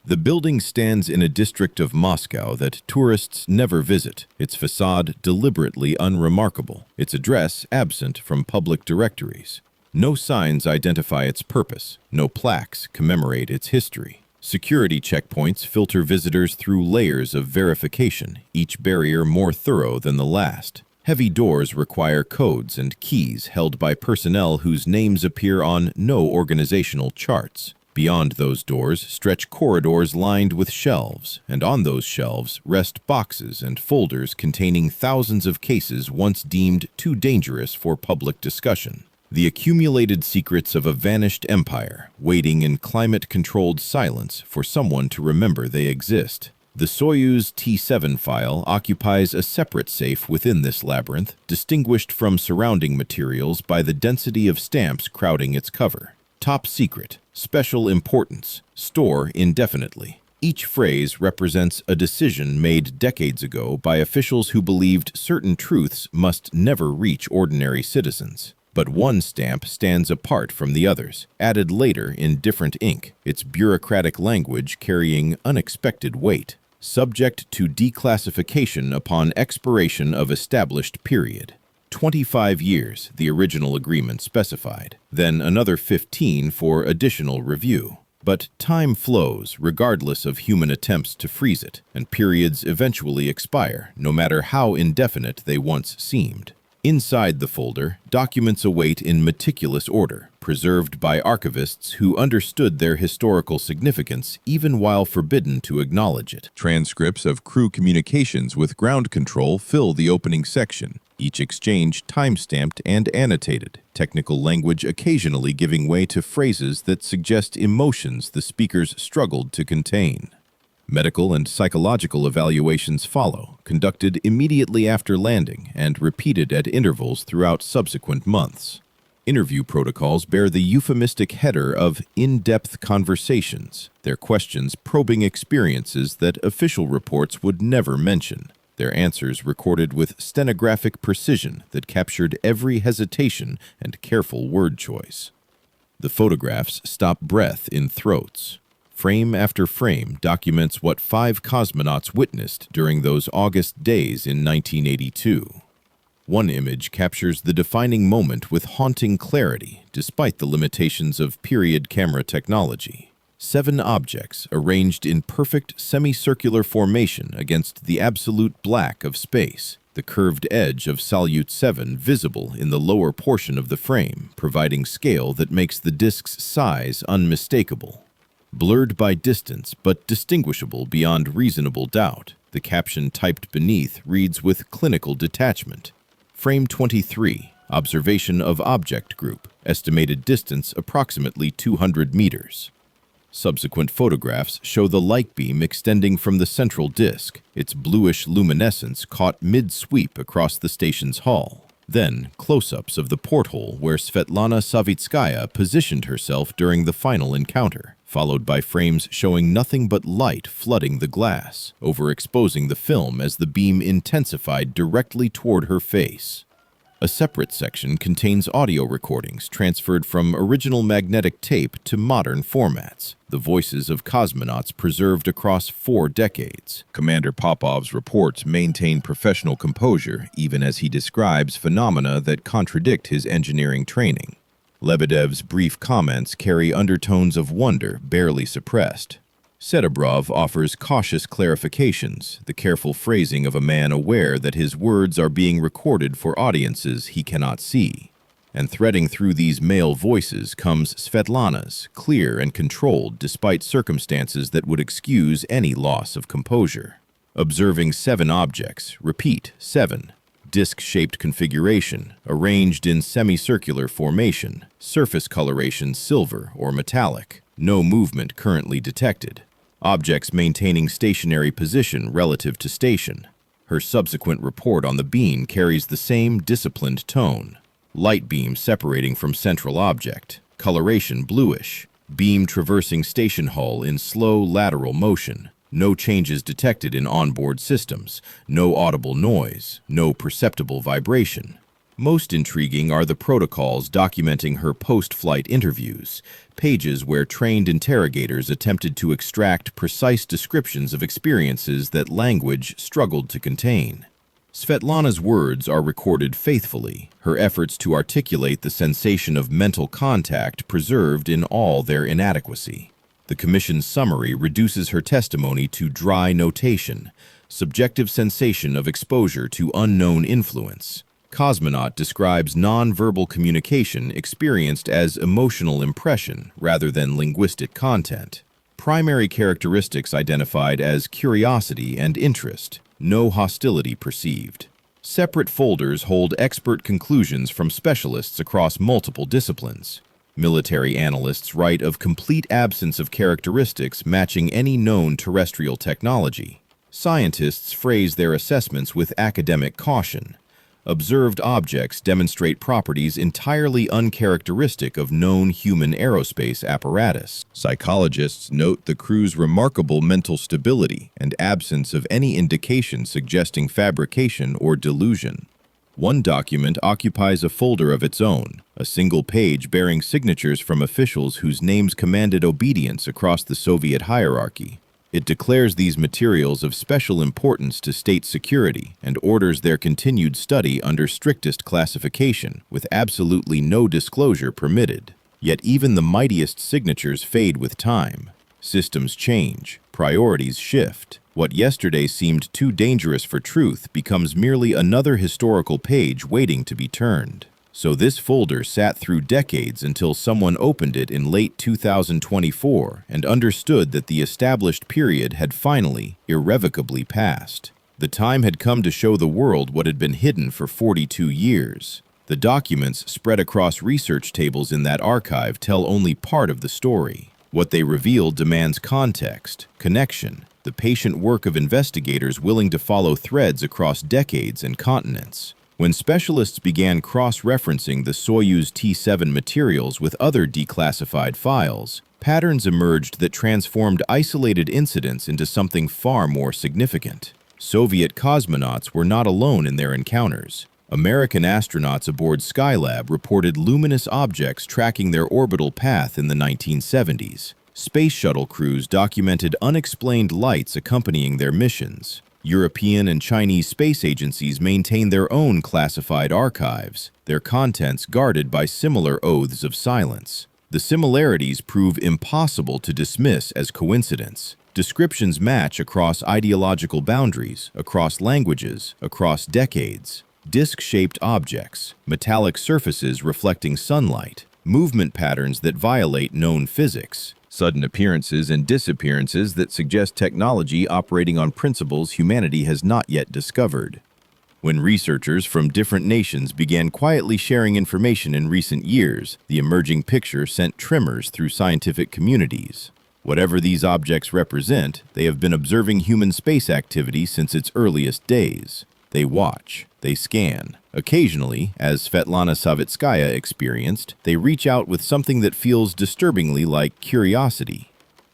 The building stands in a district of Moscow that tourists never visit, its facade deliberately unremarkable, its address absent from public directories. No signs identify its purpose, no plaques commemorate its history. Security checkpoints filter visitors through layers of verification, each barrier more thorough than the last. Heavy doors require codes and keys held by personnel whose names appear on no organizational charts. Beyond those doors stretch corridors lined with shelves, and on those shelves rest boxes and folders containing thousands of cases once deemed too dangerous for public discussion. The accumulated secrets of a vanished empire, waiting in climate-controlled silence for someone to remember they exist. The Soyuz T-7 file occupies a separate safe within this labyrinth, distinguished from surrounding materials by the density of stamps crowding its cover. Top secret, special importance, store indefinitely. Each phrase represents a decision made decades ago by officials who believed certain truths must never reach ordinary citizens. But one stamp stands apart from the others, added later in different ink, its bureaucratic language carrying unexpected weight. Subject to declassification upon expiration of established period. 25 years, the original agreement specified, then another 15 for additional review. But time flows regardless of human attempts to freeze it, and periods eventually expire, no matter how indefinite they once seemed. Inside the folder, documents await in meticulous order, preserved by archivists who understood their historical significance even while forbidden to acknowledge it. Transcripts of crew communications with ground control fill the opening section, each exchange time-stamped and annotated, technical language occasionally giving way to phrases that suggest emotions the speakers struggled to contain. Medical and psychological evaluations follow, conducted immediately after landing and repeated at intervals throughout subsequent months. Interview protocols bear the euphemistic header of in-depth conversations, their questions probing experiences that official reports would never mention, their answers recorded with stenographic precision that captured every hesitation and careful word choice. The photographs stop breath in throats. Frame after frame documents what 5 cosmonauts witnessed during those August days in 1982. One image captures the defining moment with haunting clarity, despite the limitations of period camera technology. 7 objects arranged in perfect semicircular formation against the absolute black of space, the curved edge of Salyut 7 visible in the lower portion of the frame, providing scale that makes the disk's size unmistakable. Blurred by distance but distinguishable beyond reasonable doubt, the caption typed beneath reads with clinical detachment. Frame 23, observation of object group, estimated distance approximately 200 meters. Subsequent photographs show the light beam extending from the central disk, its bluish luminescence caught mid-sweep across the station's hull. Then, close-ups of the porthole where Svetlana Savitskaya positioned herself during the final encounter, followed by frames showing nothing but light flooding the glass, overexposing the film as the beam intensified directly toward her face. A separate section contains audio recordings transferred from original magnetic tape to modern formats, the voices of cosmonauts preserved across 4 decades. Commander Popov's reports maintain professional composure even as he describes phenomena that contradict his engineering training. Lebedev's brief comments carry undertones of wonder barely suppressed. Sedebrov offers cautious clarifications, the careful phrasing of a man aware that his words are being recorded for audiences he cannot see. And threading through these male voices comes Svetlana's, clear and controlled despite circumstances that would excuse any loss of composure. Observing 7 objects, repeat, 7. Disc-shaped configuration, arranged in semicircular formation, surface coloration silver or metallic, no movement currently detected. Objects maintaining stationary position relative to station. Her subsequent report on the beam carries the same disciplined tone. Light beam separating from central object, coloration bluish, beam traversing station hull in slow lateral motion. No changes detected in onboard systems, no audible noise, no perceptible vibration. Most intriguing are the protocols documenting her post-flight interviews, pages where trained interrogators attempted to extract precise descriptions of experiences that language struggled to contain. Svetlana's words are recorded faithfully, her efforts to articulate the sensation of mental contact preserved in all their inadequacy. The commission's summary reduces her testimony to dry notation, subjective sensation of exposure to unknown influence. Cosmonaut describes non-verbal communication experienced as emotional impression rather than linguistic content. Primary characteristics identified as curiosity and interest, no hostility perceived. Separate folders hold expert conclusions from specialists across multiple disciplines. Military analysts write of complete absence of characteristics matching any known terrestrial technology. Scientists phrase their assessments with academic caution. Observed objects demonstrate properties entirely uncharacteristic of known human aerospace apparatus. Psychologists note the crew's remarkable mental stability and absence of any indication suggesting fabrication or delusion. One document occupies a folder of its own, a single page bearing signatures from officials whose names commanded obedience across the Soviet hierarchy. It declares these materials of special importance to state security and orders their continued study under strictest classification, with absolutely no disclosure permitted. Yet even the mightiest signatures fade with time. Systems change, priorities shift. What yesterday seemed too dangerous for truth becomes merely another historical page waiting to be turned. So this folder sat through decades until someone opened it in late 2024 and understood that the established period had finally, irrevocably passed. The time had come to show the world what had been hidden for 42 years. The documents spread across research tables in that archive tell only part of the story. What they reveal demands context, connection, the patient work of investigators willing to follow threads across decades and continents. When specialists began cross-referencing the Soyuz T-7 materials with other declassified files, patterns emerged that transformed isolated incidents into something far more significant. Soviet cosmonauts were not alone in their encounters. American astronauts aboard Skylab reported luminous objects tracking their orbital path in the 1970s. Space shuttle crews documented unexplained lights accompanying their missions. European and Chinese space agencies maintain their own classified archives, their contents guarded by similar oaths of silence. The similarities prove impossible to dismiss as coincidence. Descriptions match across ideological boundaries, across languages, across decades. Disc-shaped objects, metallic surfaces reflecting sunlight, movement patterns that violate known physics, sudden appearances and disappearances that suggest technology operating on principles humanity has not yet discovered. When researchers from different nations began quietly sharing information in recent years, the emerging picture sent tremors through scientific communities. Whatever these objects represent, they have been observing human space activity since its earliest days. They watch, they scan. Occasionally, as Svetlana Savitskaya experienced, they reach out with something that feels disturbingly like curiosity.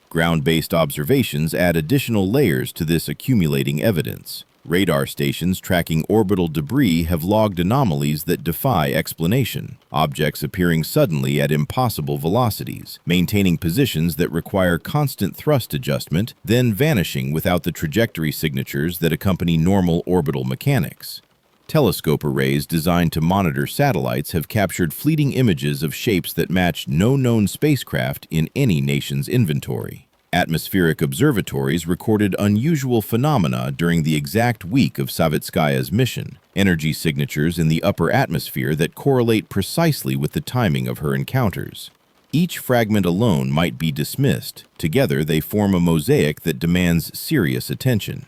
Ground-based observations add additional layers to this accumulating evidence. Radar stations tracking orbital debris have logged anomalies that defy explanation, objects appearing suddenly at impossible velocities, maintaining positions that require constant thrust adjustment, then vanishing without the trajectory signatures that accompany normal orbital mechanics. Telescope arrays designed to monitor satellites have captured fleeting images of shapes that match no known spacecraft in any nation's inventory. Atmospheric observatories recorded unusual phenomena during the exact week of Savitskaya's mission, energy signatures in the upper atmosphere that correlate precisely with the timing of her encounters. Each fragment alone might be dismissed. Together, they form a mosaic that demands serious attention.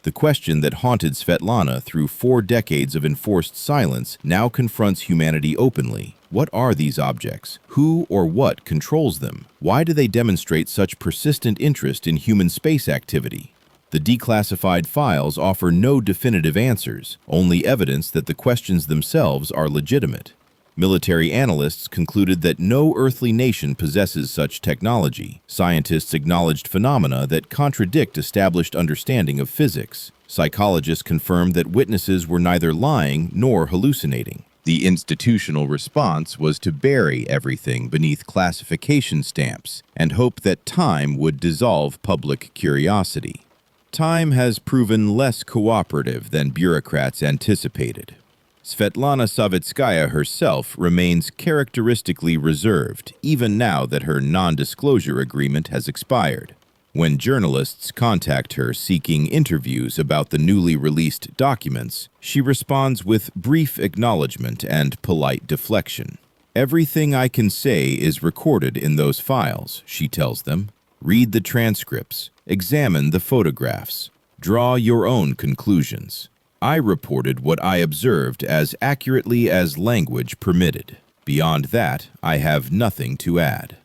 The question that haunted Svetlana through 4 decades of enforced silence now confronts humanity openly. What are these objects? Who or what controls them? Why do they demonstrate such persistent interest in human space activity? The declassified files offer no definitive answers, only evidence that the questions themselves are legitimate. Military analysts concluded that no earthly nation possesses such technology. Scientists acknowledged phenomena that contradict established understanding of physics. Psychologists confirmed that witnesses were neither lying nor hallucinating. The institutional response was to bury everything beneath classification stamps and hope that time would dissolve public curiosity. Time has proven less cooperative than bureaucrats anticipated. Svetlana Savitskaya herself remains characteristically reserved, even now that her non-disclosure agreement has expired. When journalists contact her seeking interviews about the newly released documents, she responds with brief acknowledgement and polite deflection. "Everything I can say is recorded in those files," she tells them. "Read the transcripts, examine the photographs, draw your own conclusions. I reported what I observed as accurately as language permitted. Beyond that, I have nothing to add."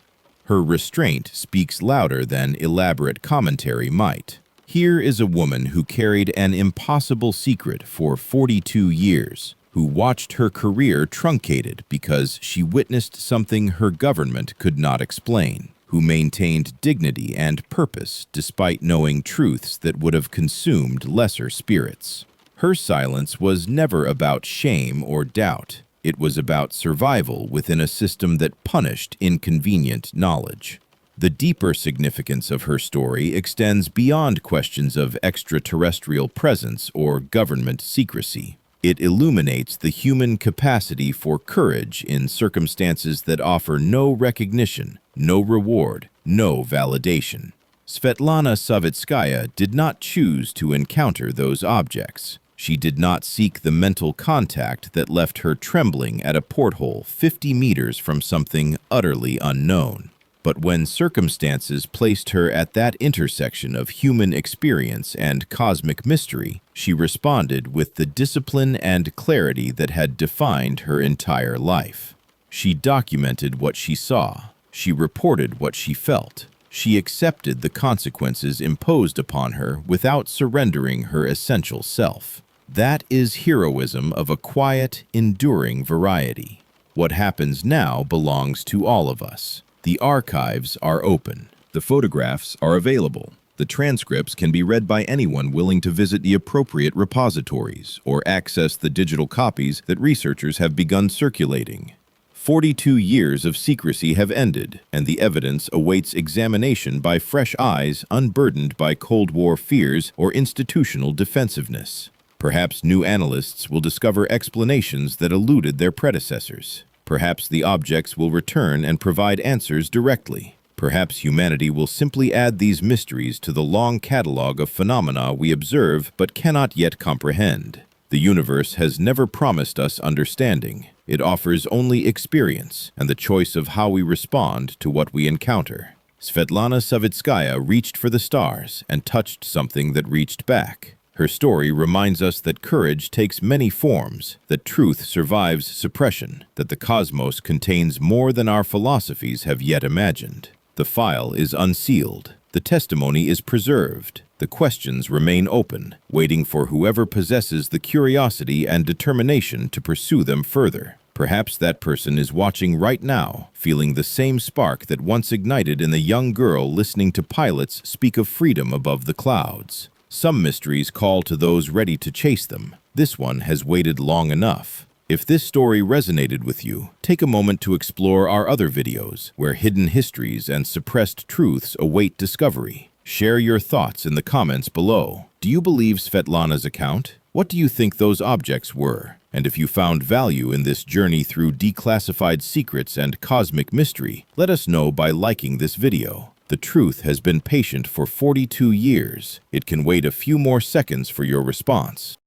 Her restraint speaks louder than elaborate commentary might. Here is a woman who carried an impossible secret for 42 years, who watched her career truncated because she witnessed something her government could not explain, who maintained dignity and purpose despite knowing truths that would have consumed lesser spirits. Her silence was never about shame or doubt. It was about survival within a system that punished inconvenient knowledge. The deeper significance of her story extends beyond questions of extraterrestrial presence or government secrecy. It illuminates the human capacity for courage in circumstances that offer no recognition, no reward, no validation. Svetlana Savitskaya did not choose to encounter those objects. She did not seek the mental contact that left her trembling at a porthole 50 meters from something utterly unknown. But when circumstances placed her at that intersection of human experience and cosmic mystery, she responded with the discipline and clarity that had defined her entire life. She documented what she saw. She reported what she felt. She accepted the consequences imposed upon her without surrendering her essential self. That is heroism of a quiet, enduring variety. What happens now belongs to all of us. The archives are open. The photographs are available. The transcripts can be read by anyone willing to visit the appropriate repositories or access the digital copies that researchers have begun circulating. 42 years of secrecy have ended, and the evidence awaits examination by fresh eyes unburdened by Cold War fears or institutional defensiveness. Perhaps new analysts will discover explanations that eluded their predecessors. Perhaps the objects will return and provide answers directly. Perhaps humanity will simply add these mysteries to the long catalog of phenomena we observe but cannot yet comprehend. The universe has never promised us understanding. It offers only experience and the choice of how we respond to what we encounter. Svetlana Savitskaya reached for the stars and touched something that reached back. Her story reminds us that courage takes many forms, that truth survives suppression, that the cosmos contains more than our philosophies have yet imagined. The file is unsealed. The testimony is preserved. The questions remain open, waiting for whoever possesses the curiosity and determination to pursue them further. Perhaps that person is watching right now, feeling the same spark that once ignited in the young girl listening to pilots speak of freedom above the clouds. Some mysteries call to those ready to chase them. This one has waited long enough. If this story resonated with you, take a moment to explore our other videos, where hidden histories and suppressed truths await discovery. Share your thoughts in the comments below. Do you believe Svetlana's account? What do you think those objects were? And if you found value in this journey through declassified secrets and cosmic mystery, let us know by liking this video. The truth has been patient for 42 years. It can wait a few more seconds for your response.